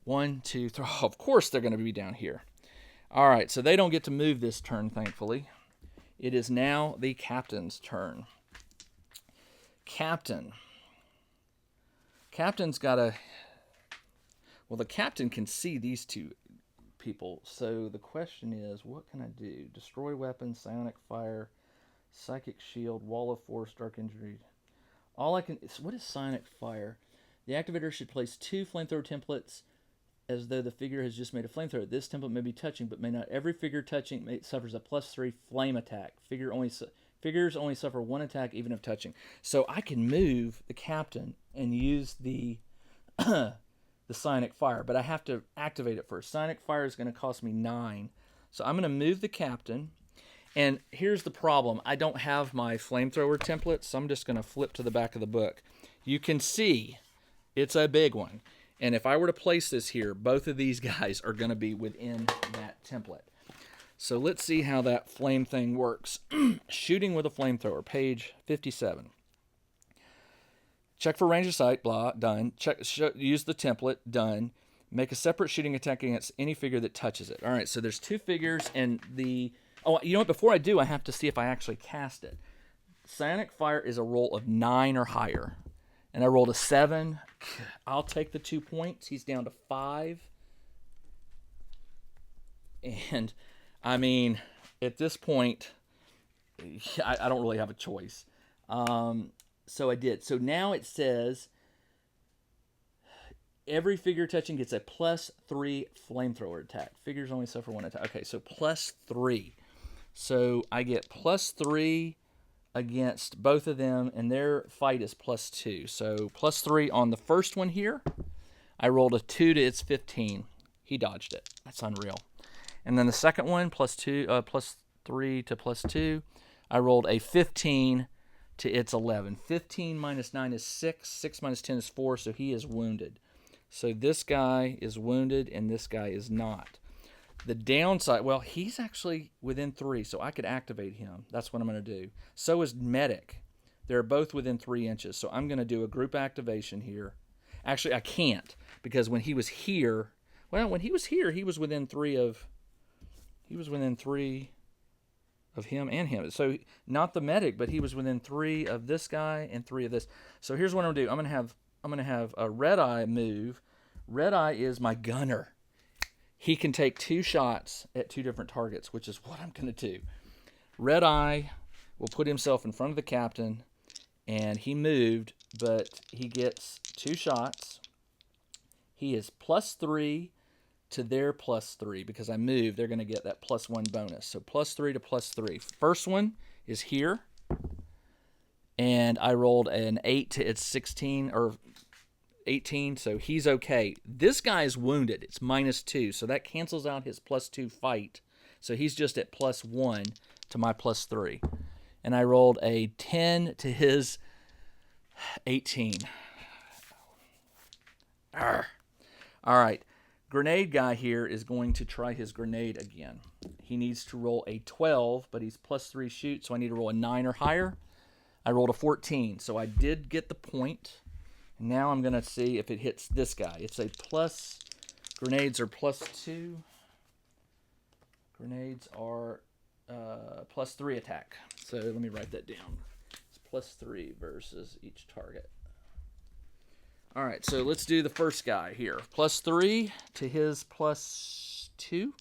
1, 2, 3. Oh, of course they're going to be down here. All right, so they don't get to move this turn, thankfully. It is now the captain's turn. Captain's got a... Well, the captain can see these two people. So the question is, what can I do? Destroy weapons, psionic fire, psychic shield, wall of force, dark injury. All I can... What is psionic fire? The activator should place 2 flamethrower templates as though the figure has just made a flamethrower. This template may be touching, but may not. Every figure touching suffers a +3 flame attack. Figures only suffer 1 attack even if touching. So I can move the captain and use the the psionic fire, but I have to activate it first. Psionic fire is going to cost me 9. So I'm going to move the captain. And here's the problem. I don't have my flamethrower template, so I'm just going to flip to the back of the book. You can see it's a big one. And if I were to place this here, both of these guys are going to be within that template. So let's see how that flame thing works. Shooting with a flamethrower, page 57. Check for range of sight, blah, done. Use the template, done. Make a separate shooting attack against any figure that touches it. All right, so there's 2 figures, and the... Oh, you know what? Before I do, I have to see if I actually cast it. Psionic fire is a roll of 9 or higher. And I rolled a 7. I'll take the 2 points. He's down to 5. And, I mean, at this point, I don't really have a choice. So I did. So now it says every figure touching gets a +3 flamethrower attack. Figures only suffer 1 attack. Okay, so +3. So I get +3 against both of them, and their fight is +2. So +3 on the first one here. I rolled a 2 to its 15. He dodged it. That's unreal. And then the second one, +3 to +2. I rolled a 15 to its 11. 15 minus 9 is 6. 6 minus 10 is 4, so he is wounded. So this guy is wounded, and this guy is not. The downside, well, he's actually within 3, so I could activate him. That's what I'm going to do. So is Medic. They're both within 3 inches, so I'm going to do a group activation here. Actually, I can't, because when he was here, well, when he was here, he was within 3 of... He was within 3 of him and him. So not the Medic, but he was within 3 of this guy and 3 of this. So here's what I'm going to do. I'm going to have a Red Eye move. Red Eye is my gunner. He can take 2 shots at 2 different targets, which is what I'm going to do. Red Eye will put himself in front of the captain, and he moved, but he gets 2 shots. He is +3 to their +3 because I moved. They're going to get that +1 bonus. So +3 to +3. First one is here, and I rolled an 8 to its 16 or 18, so he's okay. This guy is wounded. It's -2, so that cancels out his +2 fight. So he's just at +1 to my +3. And I rolled a 10 to his 18. Arr. All right. Grenade guy here is going to try his grenade again. He needs to roll a 12, but he's +3 shoot, so I need to roll a 9 or higher. I rolled a 14, so I did get the point. Now I'm going to see if it hits this guy. It's a plus. Grenades are +2. Grenades are +3 attack. So let me write that down. It's +3 versus each target. All right, so let's do the first guy here. +3 to his +2.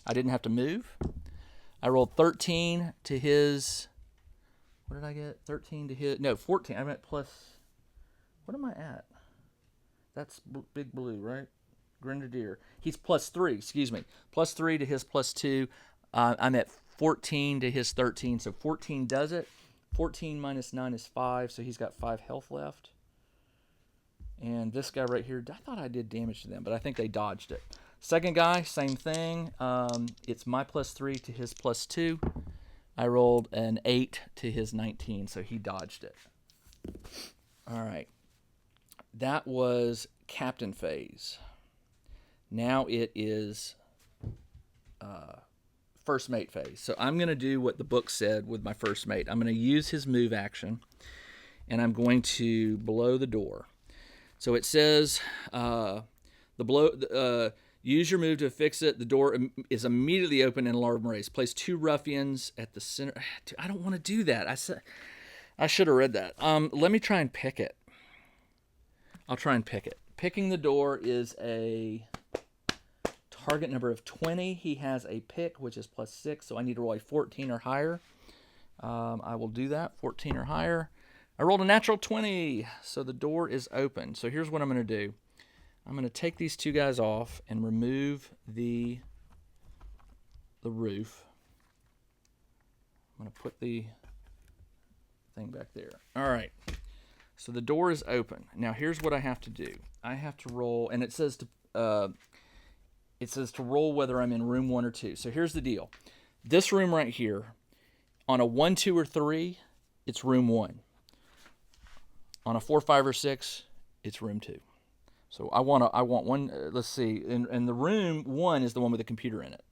I didn't have to move. I rolled 13 to his... What did I get? 13 to his... No, 14. I'm at plus... What am I at? That's big blue, right? Grenadier. He's +3, excuse me. +3 to his +2. I'm at 14 to his 13, so 14 does it. 14 minus 9 is 5, so he's got 5 health left. And this guy right here, I thought I did damage to them, but I think they dodged it. Second guy, same thing. It's my +3 to his +2. I rolled an 8 to his 19, so he dodged it. All right. That was captain phase. Now it is first mate phase. So I'm going to do what the book said with my first mate. I'm going to use his move action, and I'm going to blow the door. So it says use your move to fix it. The door is immediately open and alarm raised. Place 2 ruffians at the center. Dude, I don't want to do that. I should have read that. Let me try and pick it. I'll try and pick it. Picking the door is a target number of 20. He has a pick, which is +6, so I need to roll a 14 or higher. I will do that, 14 or higher. I rolled a natural 20, so the door is open. So here's what I'm going to do. I'm going to take these 2 guys off and remove the roof. I'm going to put the thing back there. All right. So the door is open. Now here's what I have to do. I have to roll, and it says to roll whether I'm in room 1 or 2. So here's the deal. This room right here, on a 1, 2, or 3, it's room 1. On a 4, 5, or 6, it's room 2. So I want one. Let's see. And the room 1 is the one with the computer in it.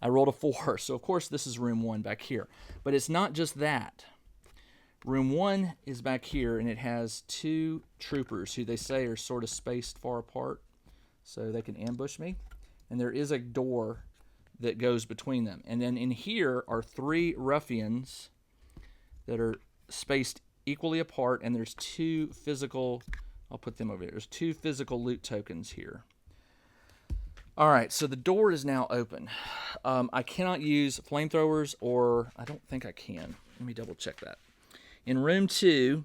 I rolled a 4, so of course this is room 1 back here. But it's not just that. Room 1 is back here, and it has 2 troopers who they say are sort of spaced far apart, so they can ambush me. And there is a door that goes between them. And then in here are 3 ruffians that are spaced equally apart, and there's 2 physical, I'll put them over here. There's 2 physical loot tokens here. All right, so the door is now open. I cannot use flamethrowers, or I don't think I can. Let me double check that. In room 2,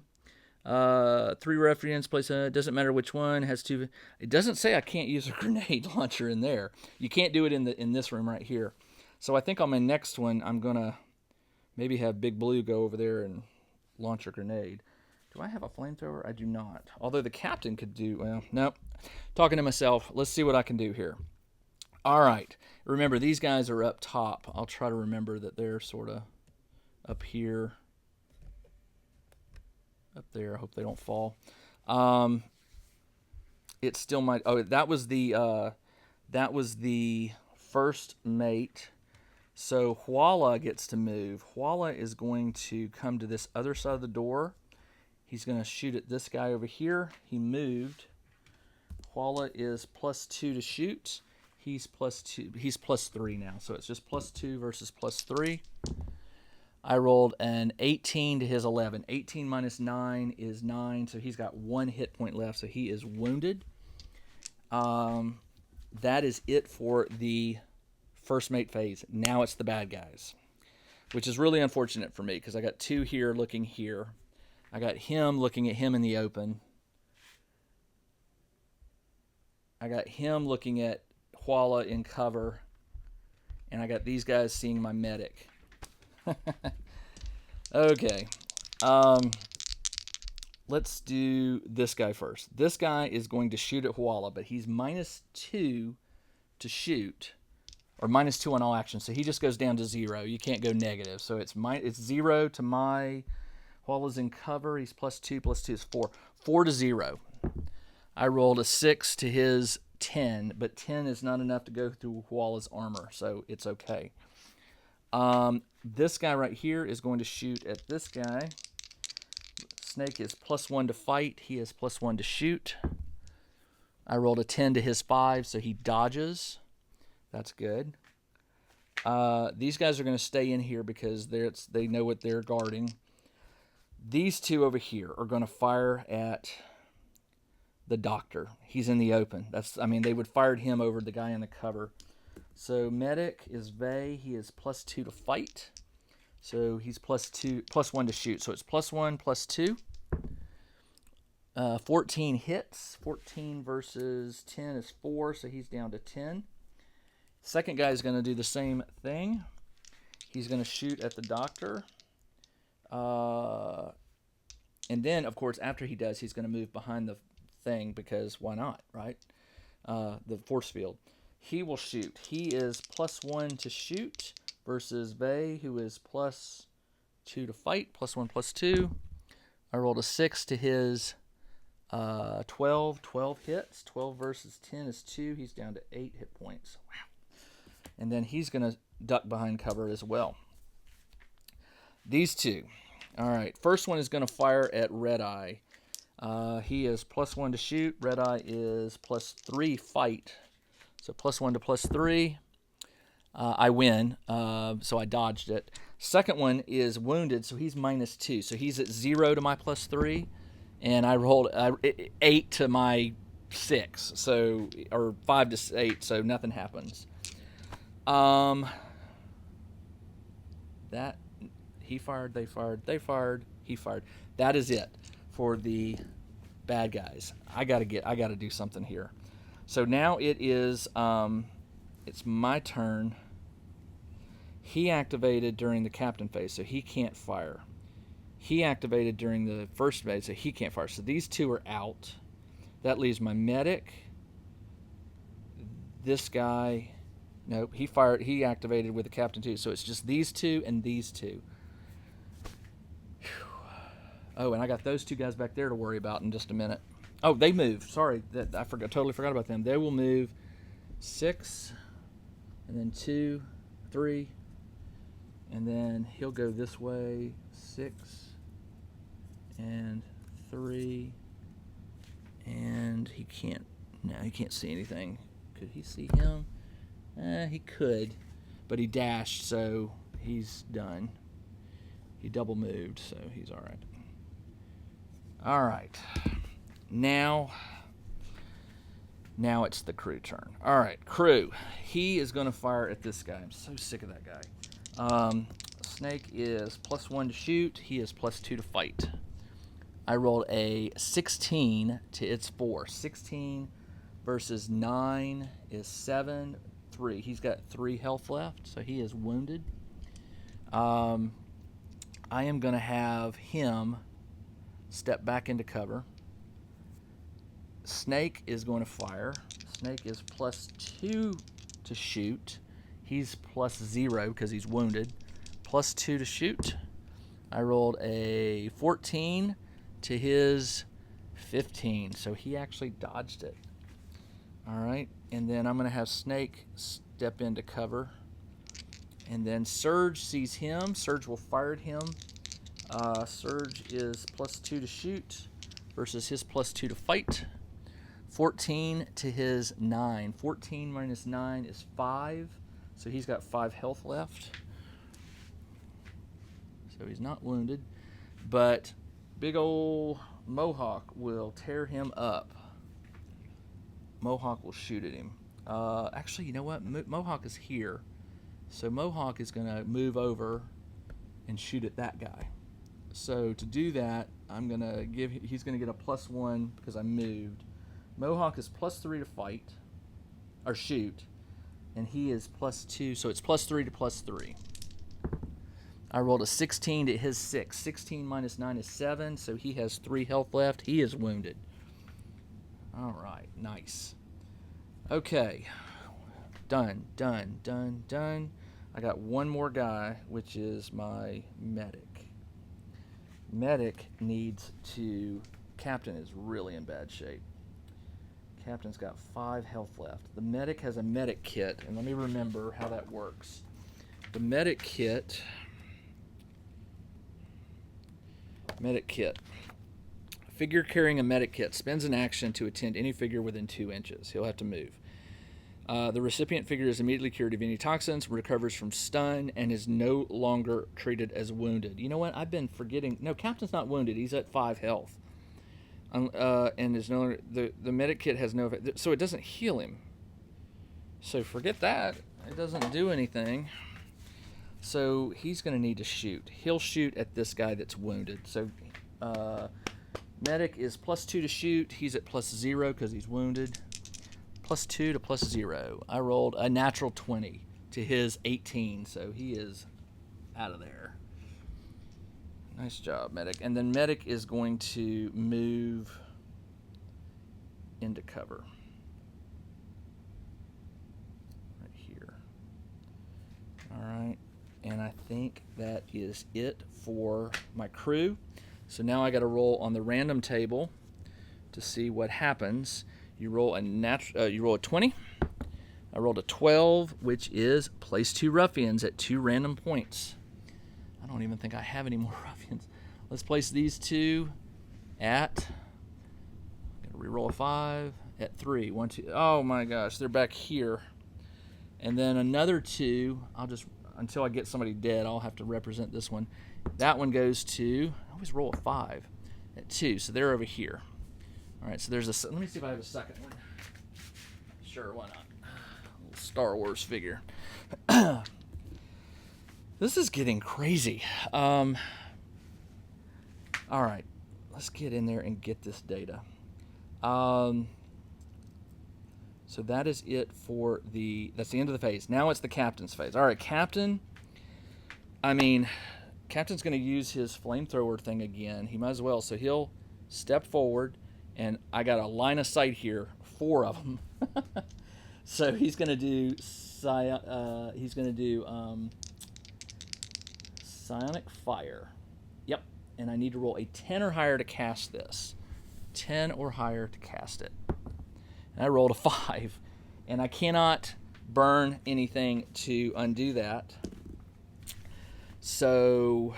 3 ruffians place. It doesn't matter which one has 2. It doesn't say I can't use a grenade launcher in there. You can't do it in this room right here. So I think on my next one, I'm gonna maybe have Big Blue go over there and launch a grenade. Do I have a flamethrower? I do not. Although the captain could do, well, nope. Talking to myself. Let's see what I can do here. All right. Remember, these guys are up top. I'll try to remember that they're sort of up here. Up there. I hope they don't fall. It still might. Oh, that was the first mate. So Huala gets to move. Huala is going to come to this other side of the door. He's going to shoot at this guy over here. He moved. Huala is +2 to shoot. He's +2. He's +3 now. So it's just +2 versus +3. I rolled an 18 to his 11. 18 minus 9 is 9, so he's got 1 hit point left, so he is wounded. That is it for the first mate phase. Now it's the bad guys, which is really unfortunate for me because I got 2 here looking here. I got him looking at him in the open. I got him looking at Huala in cover. And I got these guys seeing my medic. Okay. Let's do this guy first. This guy is going to shoot at Huala, but he's -2 to shoot, or -2 on all actions. So he just goes down to 0. You can't go negative. So it's 0 to my. Huala's in cover. He's +2. +2 is 4. 4 to 0. I rolled a 6 to his 10, but 10 is not enough to go through Huala's armor, so it's okay. This guy right here is going to shoot at this guy. Snake is +1 to fight. He is +1 to shoot. I rolled a 10 to his 5, so he dodges. That's good. These guys are going to stay in here because they know what they're guarding. These 2 over here are going to fire at the doctor. He's in the open. They would fire him over the guy in the cover. So medic is Vey. He is +2 to fight. So he's +1 to shoot. So it's +1, +2. 14 hits. 14 versus 10 is 4, so he's down to 10. Second guy is going to do the same thing. He's going to shoot at the doctor. And then, of course, after he does, he's going to move behind the thing because why not, right? The force field. He will shoot. He is +1 to shoot versus Vey, who is +2 to fight. +1, +2. I rolled a 6 to his 12 hits. 12 versus 10 is 2. He's down to 8 hit points. Wow. And then he's going to duck behind cover as well. These two. All right. First one is going to fire at Red Eye. He is +1 to shoot. Red Eye is +3 fight. So +1 to +3. I win, so I dodged it. Second one is wounded, so he's -2. So he's at 0 to my +3, and I rolled 8 to my 6, so or 5 to 8, so nothing happens. That he fired, they fired, they fired, he fired. That is it for the bad guys. I gotta do something here. So now it is. It's my turn. He activated during the captain phase, so he can't fire. He activated during the first phase, so he can't fire. So these two are out. That leaves my medic. This guy, nope, he fired. He activated with the captain too. So it's just these two and these two. Whew. Oh, and I got those two guys back there to worry about in just a minute. Oh, they moved. Sorry, I totally forgot about them. They will move 6. And then 2, 3, and then he'll go this way, 6, and 3, and he can't, no, he can't see anything. Could he see him? He could, but he dashed, so he's done. He double moved, so he's all right. All right, now it's the crew turn. All right, crew. He is going to fire at this guy. I'm so sick of that guy. Snake is +1 to shoot. He is +2 to fight. I rolled a 16 to its 4. 16 versus 9 is 7. 3. He's got 3 health left, so he is wounded. I am going to have him step back into cover. Snake is going to fire. Snake is +2 to shoot. He's +0 because he's wounded. +2 to shoot. I rolled a 14 to his 15, so he actually dodged it. All right, and then I'm going to have Snake step into cover. And then Surge sees him. Surge will fire at him. Surge is +2 to shoot versus his +2 to fight. 14 to his 9. 14 minus 9 is 5. So he's got 5 health left. So he's not wounded. But big old Mohawk will tear him up. Mohawk will shoot at him. Actually, you know what? Mohawk is here. So Mohawk is going to move over and shoot at that guy. So to do that, he's going to get a +1 because I moved. Mohawk is +3 to fight, or shoot, and he is +2, so it's +3 to +3. I rolled a 16 to his 6. 16 minus 9 is 7, so he has 3 health left. He is wounded. All right, nice. Okay, done. I got one more guy, which is my medic. Medic needs to... Captain is really in bad shape. Captain's got 5 health left. The medic has a medic kit, and let me remember how that works. The medic kit... Figure carrying a medic kit spends an action to attend any figure within 2 inches. He'll have to move. The recipient figure is immediately cured of any toxins, recovers from stun, and is no longer treated as wounded. You know what? I've been forgetting. No, Captain's not wounded. He's at 5 health. And is no longer, the medic kit has no effect, so it doesn't heal him. So forget that. It doesn't do anything. So he's going to need to shoot. He'll shoot at this guy that's wounded. So medic is +2 to shoot. He's at +0 because he's wounded. +2 to +0. I rolled a natural 20 to his 18, so he is out of there. Nice job, medic. And then medic is going to move into cover. Right here. All right. And I think that is it for my crew. So now I got to roll on the random table to see what happens. You roll a 20. I rolled a 12, which is place 2 ruffians at 2 random points. I don't even think I have any more ruffians. Let's place these 2 at, I'm gonna reroll a 5, at 3. 1, 2, oh my gosh, they're back here. And then another 2, until I get somebody dead, I'll have to represent this one. That one goes to, I always roll a 5 at 2, so they're over here. All right, so let me see if I have a second one. Sure, why not? A little Star Wars figure. This is getting crazy. All right, let's get in there and get this data. So that is it for that's the end of the phase. Now it's the captain's phase. All right, captain's going to use his flamethrower thing again. He might as well. So he'll step forward, and I got a line of sight here, 4 of them. So he's going to do psionic fire. Yep, and I need to roll a 10 or higher to cast this. 10 or higher to cast it. And I rolled a 5, and I cannot burn anything to undo that. So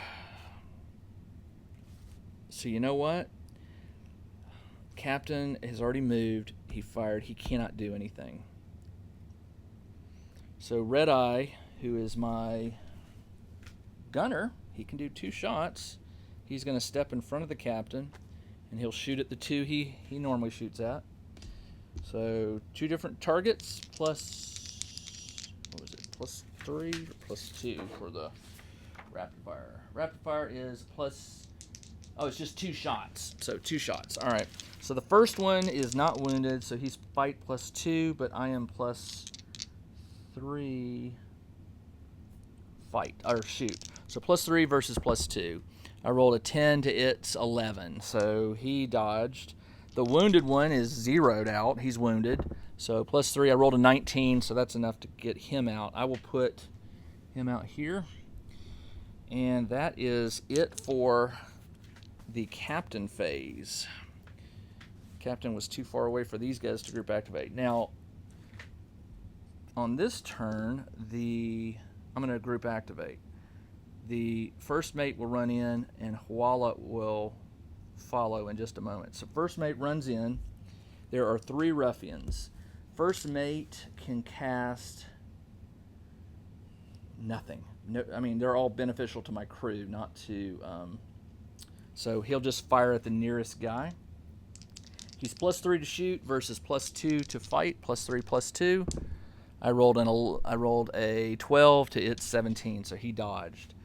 you know what? Captain has already moved. He fired. He cannot do anything. So Red Eye, who is my gunner, he can do 2 shots. He's going to step in front of the captain, and he'll shoot at the 2 he normally shoots at. So 2 different targets plus, what was it, plus 3 or plus 2 for the rapid fire. Rapid fire is plus, it's just 2 shots. So 2 shots. All right. So the first one is not wounded, so he's fight plus 2, but I am plus 3 fight, or shoot. So plus 3 versus plus 2. I rolled a 10 to its 11, so he dodged. The wounded one is zeroed out. He's wounded. So plus 3, I rolled a 19, so that's enough to get him out. I will put him out here. And that is it for the captain phase. Captain was too far away for these guys to group activate. Now, on this turn, I'm going to group activate. The first mate will run in, and Huala will follow in just a moment. So first mate runs in. There are 3 ruffians. First mate can cast nothing. No, they're all beneficial to my crew, not to. So he'll just fire at the nearest guy. He's plus 3 to shoot versus plus 2 to fight. Plus 3, plus 2. I rolled a 12 to its 17, so he dodged.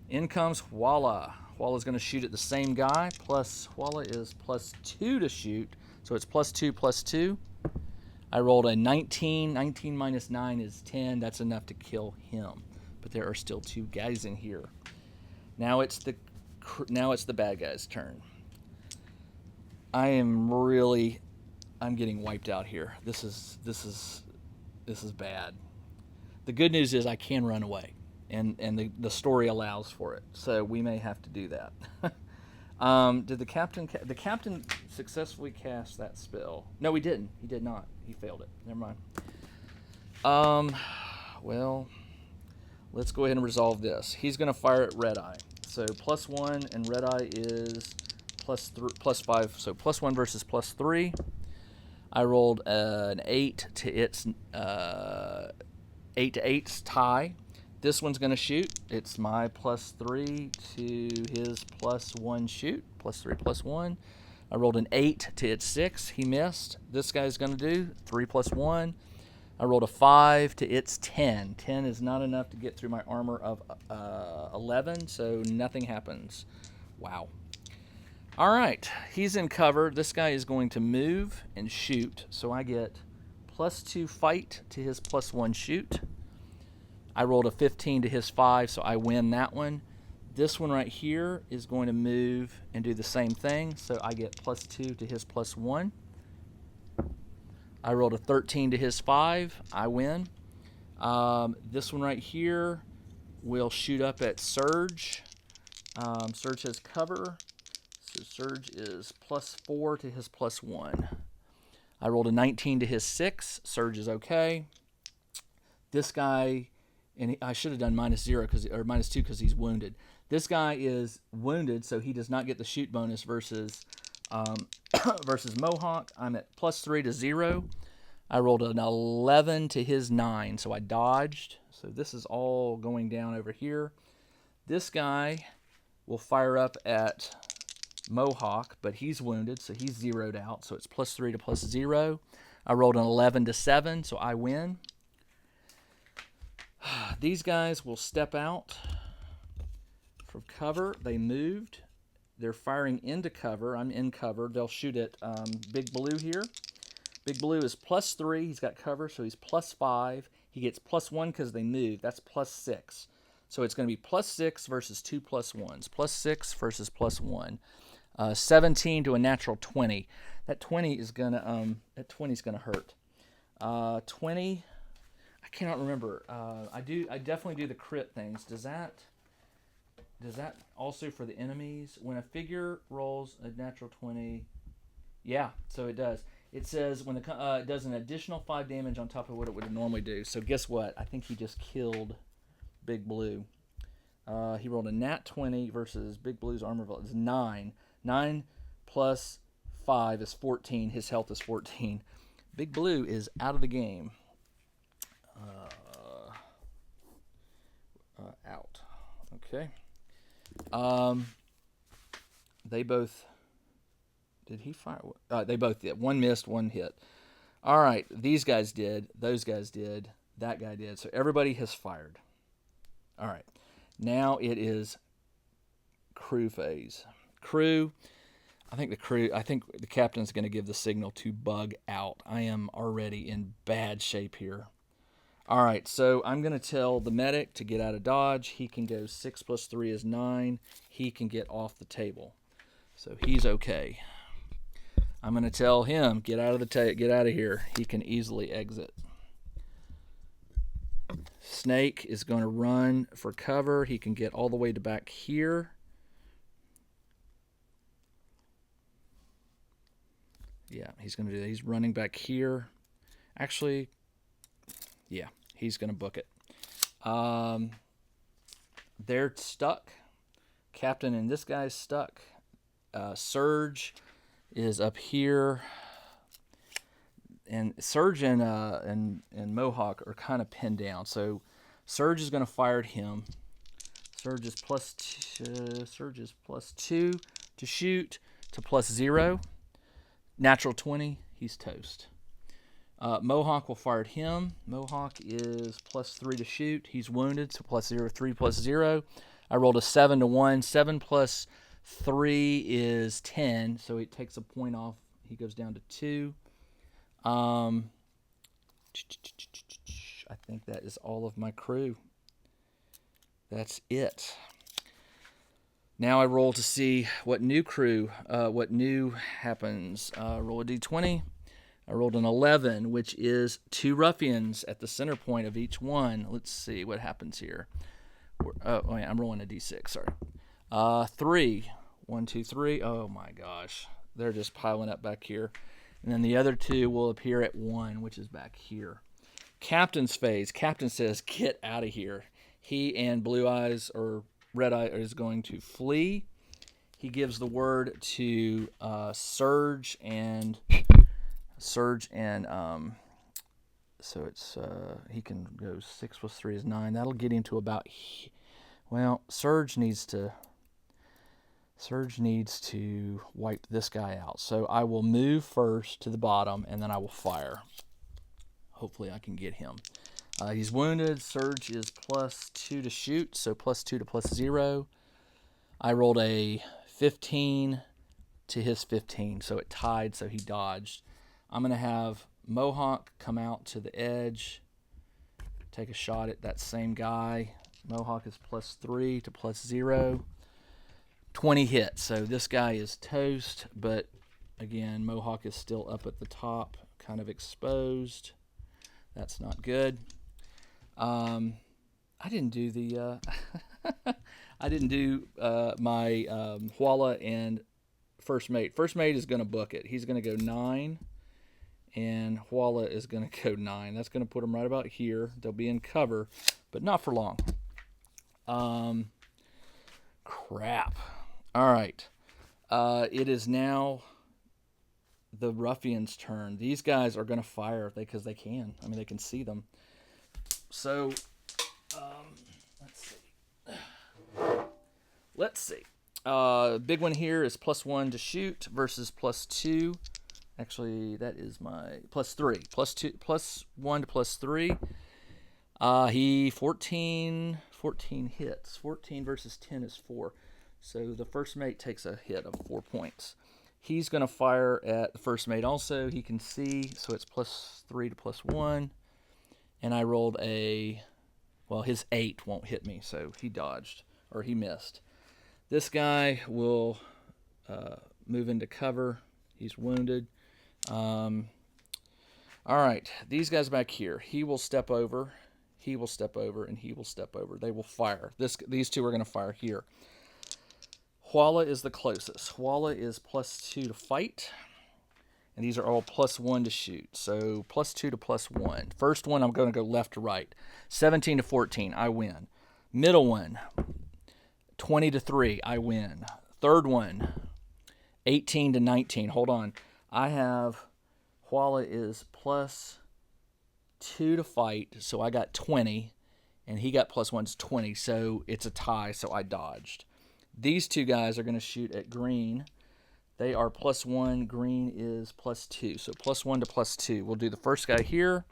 In comes Huala. Huala's going to shoot at the same guy. Plus Huala is plus 2 to shoot, so it's plus 2, plus 2. I rolled a 19. 19 minus 9 is 10. That's enough to kill him. But there are still 2 guys in here. Now it's the bad guy's turn. I'm getting wiped out here. This is bad. The good news is I can run away, and the story allows for it. So we may have to do that. Did the captain successfully cast that spell? No, he didn't. He did not. He failed it. Never mind. Well, let's go ahead and resolve this. He's going to fire at Red Eye. So plus 1, and Red Eye is plus 5. So plus 1 versus plus 3. I rolled an 8 to its 8 to 8's tie. This one's going to shoot. It's my plus 3 to his plus 1 shoot. Plus 3, plus 1. I rolled an 8 to its 6. He missed. This guy's going to do 3 plus 1. I rolled a 5 to its 10. 10 is not enough to get through my armor of 11, so nothing happens. Wow. All right, he's in cover. This guy is going to move and shoot, so I get plus 2 fight to his plus 1 shoot. I rolled a 15 to his 5, so I win that one. This one right here is going to move and do the same thing, so I get plus 2 to his plus 1. I rolled a 13 to his 5. I win. This one right here will shoot up at Surge. Surge has cover, So Surge is +4 to his +1. I rolled a 19 to his 6. Surge is okay. This guy, and I should have done -0 or -2 because he's wounded. This guy is wounded, so he does not get the shoot bonus versus versus Mohawk. I'm at +3 to 0. I rolled an 11 to his 9, so I dodged. So this is all going down over here. This guy will fire up at Mohawk, but he's wounded, so he's zeroed out. So it's +3 to +0. I rolled an 11 to 7, so I win. These guys will step out from cover. They moved. They're firing into cover. I'm in cover. They'll shoot at Big Blue here. Big Blue is +3. He's got cover, so he's +5. He gets +1 because they moved. That's +6. So it's going to be +6 versus 2 +1s. +6 versus +1. 17 to a natural 20. That 20 is gonna hurt. 20. I cannot remember. I definitely do the crit things. Does that also for the enemies? When a figure rolls a natural 20, yeah, so it does. It says when it does an additional 5 damage on top of what it would normally do. So guess what? I think he just killed Big Blue. He rolled a nat 20 versus Big Blue's armor is 9. 9 plus 5 is 14. His health is 14. Big Blue is out of the game. Out. Okay. They both... Did he fire? They both did. One missed, one hit. All right. These guys did. Those guys did. That guy did. So everybody has fired. All right. Now it is crew phase. Crew. I think the captain's going to give the signal to bug out. I am already in bad shape here. All right. So I'm going to tell the medic to get out of dodge. He can go 6 + 3 is 9. He can get off the table. So he's okay. I'm going to tell him, get out of here. He can easily exit. Snake is going to run for cover. He can get all the way to back here. Yeah, he's going to do that. He's running back here. Actually, yeah, he's going to book it. They're stuck. Captain and this guy's stuck. Surge is up here, and Surge and Mohawk are kind of pinned down. So Surge is going to fire at him. Surge is +2 to shoot to +0. Natural 20. He's toast. Mohawk will fire at him. Mohawk is +3 to shoot. He's wounded, so +0. 3 + 0. I rolled a 7 to 1. 7 plus 3 is 10, so it takes a point off. He goes down to 2. I think that is all of my crew. That's it. Now I roll to see what new happens. Roll a d20. I rolled an 11, which is 2 ruffians at the center point of each one. Let's see what happens here. Oh yeah, I'm rolling a d6, sorry. 3. 1, 2, 3. Oh my gosh. They're just piling up back here. And then the other 2 will appear at 1, which is back here. Captain's phase. Captain says, get out of here. He and Blue Eyes or Red Eye is going to flee. He gives the word to Surge and so it's he can go 6 + 3 is 9. That'll get him to about... Well, Surge needs to wipe this guy out. So I will move first to the bottom, and then I will fire. Hopefully I can get him. He's wounded. Surge is +2 to shoot, so +2 to +0. I rolled a 15 to his 15, so it tied, so he dodged. I'm going to have Mohawk come out to the edge, take a shot at that same guy. Mohawk is +3 to +0. 20 hits, so this guy is toast, but again, Mohawk is still up at the top, kind of exposed. That's not good. I didn't do the my Huala and first mate. First mate is going to book it. He's going to go 9, and Huala is going to go 9. That's going to put them right about here. They'll be in cover, but not for long. Crap. All right. It is now the ruffians' turn. These guys are going to fire because they can. I mean, they can see them. So, let's see. Big one here is +1 to shoot versus +2. Actually, that is my +3. +2, +1 to +3. He 14 hits. 14 versus 10 is 4. So the first mate takes a hit of 4 points. He's going to fire at the first mate also. He can see, so it's +3 to +1. And I rolled his 8 won't hit me, so he dodged, or he missed. This guy will move into cover. He's wounded. All right, these guys back here. He will step over. He will step over, and he will step over. They will fire. These two are going to fire here. Huala is the closest. Huala is +2 to fight. And these are all +1 to shoot. So +2 to +1. First one, I'm going to go left to right. 17 to 14, I win. Middle one, 20 to 3, I win. Third one, 18 to 19. Hold on. I have Huala is +2 to fight, so I got 20, and he got +1's 20, so it's a tie, so I dodged. These two guys are going to shoot at green. They are +1. Green is +2, so +1 to +2. We'll do the first guy here.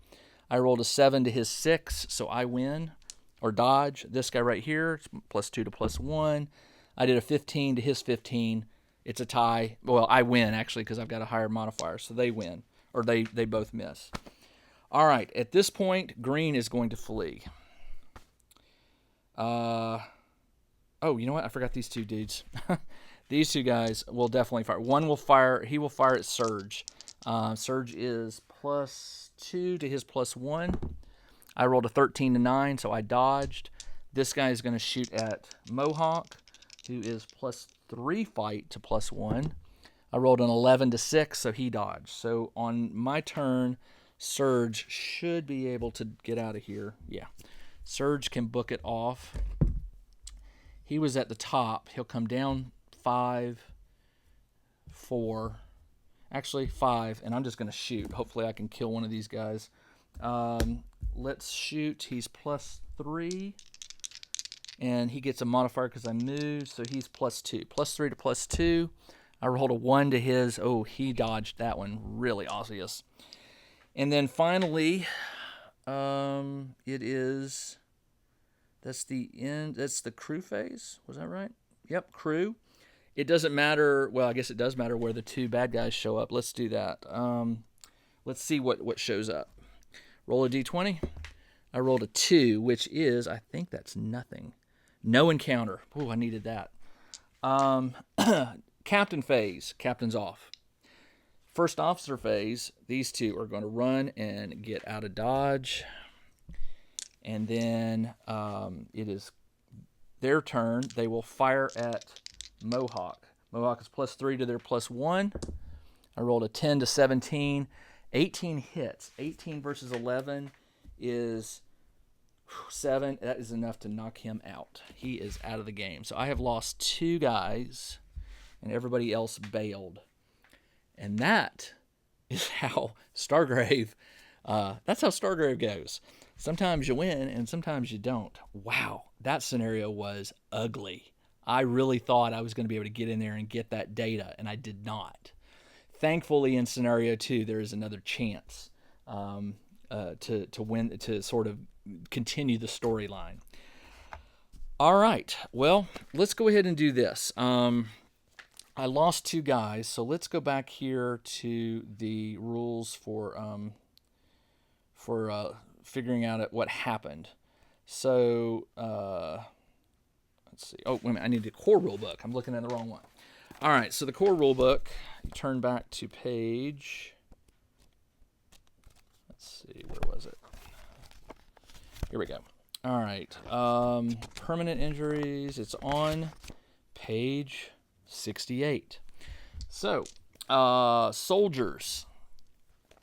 I rolled a 7 to his 6, so I win, or dodge. This guy right here, +2 to +1. I did a 15 to his 15. It's a tie. Well, I win, actually, because I've got a higher modifier, so they win, or they both miss. All right, at this point, green is going to flee. Oh, you know what? I forgot these two dudes. These two guys will definitely fire. One will fire. He will fire at Surge. Surge is +2 to his +1. I rolled a 13 to 9, so I dodged. This guy is going to shoot at Mohawk, who is +3 fight to +1. I rolled an 11 to 6, so he dodged. So on my turn, Surge should be able to get out of here. Yeah. Surge can book it off. He was at the top. He'll come down 5, 4, actually 5, and I'm just going to shoot. Hopefully I can kill one of these guys. Let's shoot. He's +3, and he gets a modifier because I moved, so he's +2. +3 to +2. I rolled a 1 to his. Oh, he dodged that one. Really obvious. And then finally, that's the end. That's the crew phase. Was that right? Yep, crew. It doesn't matter. Well, I guess it does matter where the two bad guys show up. Let's do that. Let's see what shows up. Roll a d20. I rolled a 2, which is, I think that's nothing. No encounter. Oh, I needed that. Captain phase. Captain's off. First officer phase, these two are going to run and get out of dodge. And then it is their turn. They will fire at Mohawk. Mohawk is +3 to their +1. I rolled a 10 to 17. 18 hits. 18 versus 11 is 7. That is enough to knock him out. He is out of the game. So I have lost 2 guys, and everybody else bailed. And that is how Stargrave, that's how Stargrave goes. Sometimes you win, and sometimes you don't. Wow, that scenario was ugly. I really thought I was going to be able to get in there and get that data, and I did not. Thankfully, in scenario 2, there is another chance to win, to sort of continue the storyline. All right, well, let's go ahead and do this. I lost 2 guys, so let's go back here to the rules for figuring out what happened. So let's see. Oh, wait a minute. I need the core rule book. I'm looking at the wrong one. All right, so the core rule book. Turn back to page. Let's see. Where was it? Here we go. All right. Permanent injuries. It's on page 68. So, soldiers.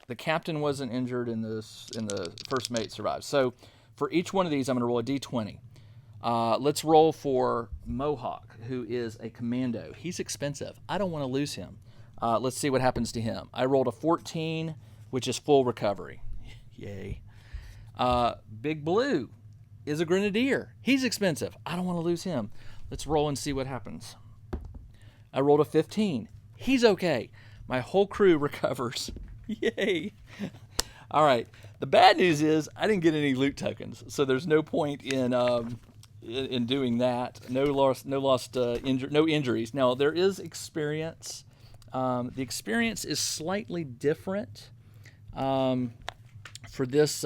The captain wasn't injured in this. In the first mate survived. So, for each one of these, I'm going to roll a d20. Let's roll for Mohawk, who is a commando. He's expensive. I don't want to lose him. Let's see what happens to him. I rolled a 14, which is full recovery. Yay. Big Blue is a grenadier. He's expensive. I don't want to lose him. Let's roll and see what happens. I rolled a 15. He's okay. My whole crew recovers. Yay. All right. The bad news is I didn't get any loot tokens, so there's no point in doing that. No injuries. Now there is experience. The experience is slightly different for this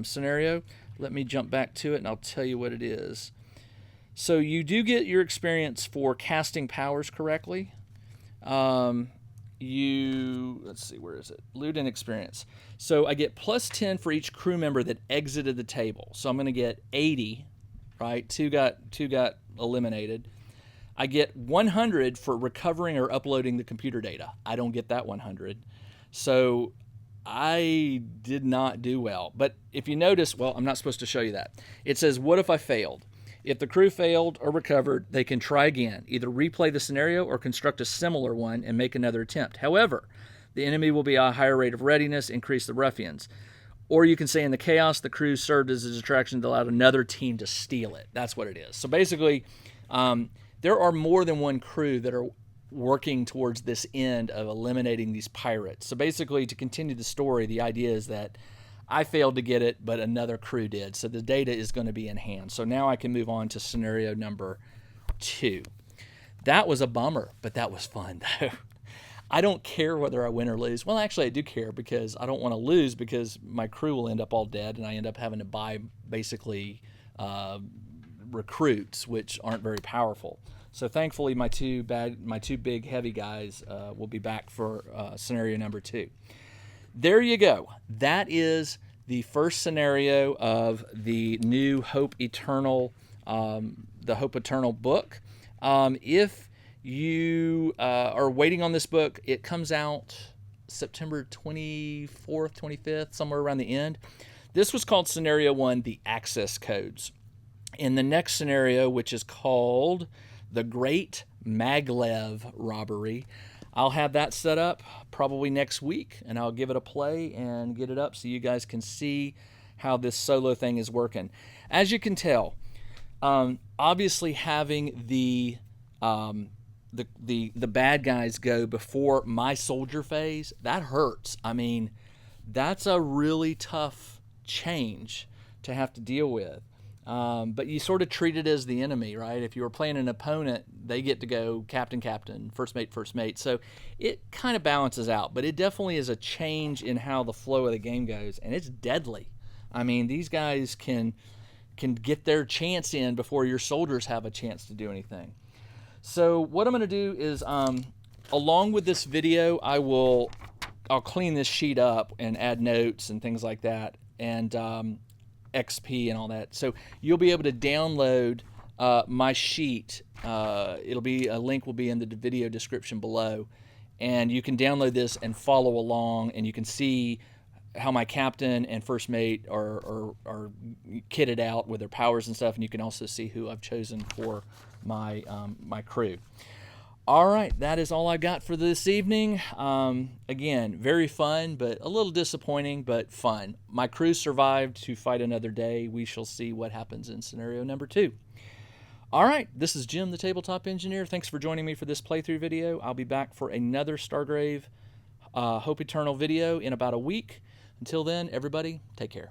scenario. Let me jump back to it and I'll tell you what it is. So you do get your experience for casting powers correctly. Let's see, where is it? Loot and experience. So I get plus 10 for each crew member that exited the table. So I'm going to get 80, right? Two got eliminated. I get 100 for recovering or uploading the computer data. I don't get that 100. So I did not do well. But if you notice, well, I'm not supposed to show you that. It says, what if I failed? If the crew failed or recovered, they can try again, either replay the scenario or construct a similar one and make another attempt. However, the enemy will be a higher rate of readiness, increase the ruffians. Or you can say in the chaos, the crew served as a distraction that allowed another team to steal it. That's what it is. So basically, there are more than one crew that are working towards this end of eliminating these pirates. So basically, to continue the story, the idea is that I failed to get it, but another crew did. So the data is going to be in hand. So now I can move on to scenario number 2. That was a bummer, but that was fun, though. I don't care whether I win or lose. Well, actually, I do care because I don't want to lose because my crew will end up all dead, and I end up having to buy basically recruits, which aren't very powerful. So thankfully, my two big heavy guys will be back for scenario number 2. There you go. That is the first scenario of the new Hope Eternal, the Hope Eternal book. If you are waiting on this book, it comes out September 24th, 25th, somewhere around the end. This was called Scenario 1, the Access Codes. In the next scenario, which is called the Great Maglev Robbery, I'll have that set up probably next week, and I'll give it a play and get it up so you guys can see how this solo thing is working. As you can tell, obviously having the bad guys go before my soldier phase, that hurts. I mean, that's a really tough change to have to deal with. But you sort of treat it as the enemy, right? If you were playing an opponent, they get to go captain, first mate. So it kind of balances out, but it definitely is a change in how the flow of the game goes, and it's deadly. I mean, these guys can get their chance in before your soldiers have a chance to do anything. So what I'm going to do is, along with this video, I'll clean this sheet up and add notes and things like that, and XP and all that. So you'll be able to download my sheet. It'll be a link will be in the video description below, and you can download this and follow along, and you can see how my captain and first mate are kitted out with their powers and stuff, and you can also see who I've chosen for my my crew. All right, that is all I got for this evening. Again, very fun, but a little disappointing, but fun. My crew survived to fight another day. We shall see what happens in scenario number 2. All right, this is Jim, the Tabletop Engineer. Thanks for joining me for this playthrough video. I'll be back for another Stargrave Hope Eternal video in about a week. Until then, everybody, take care.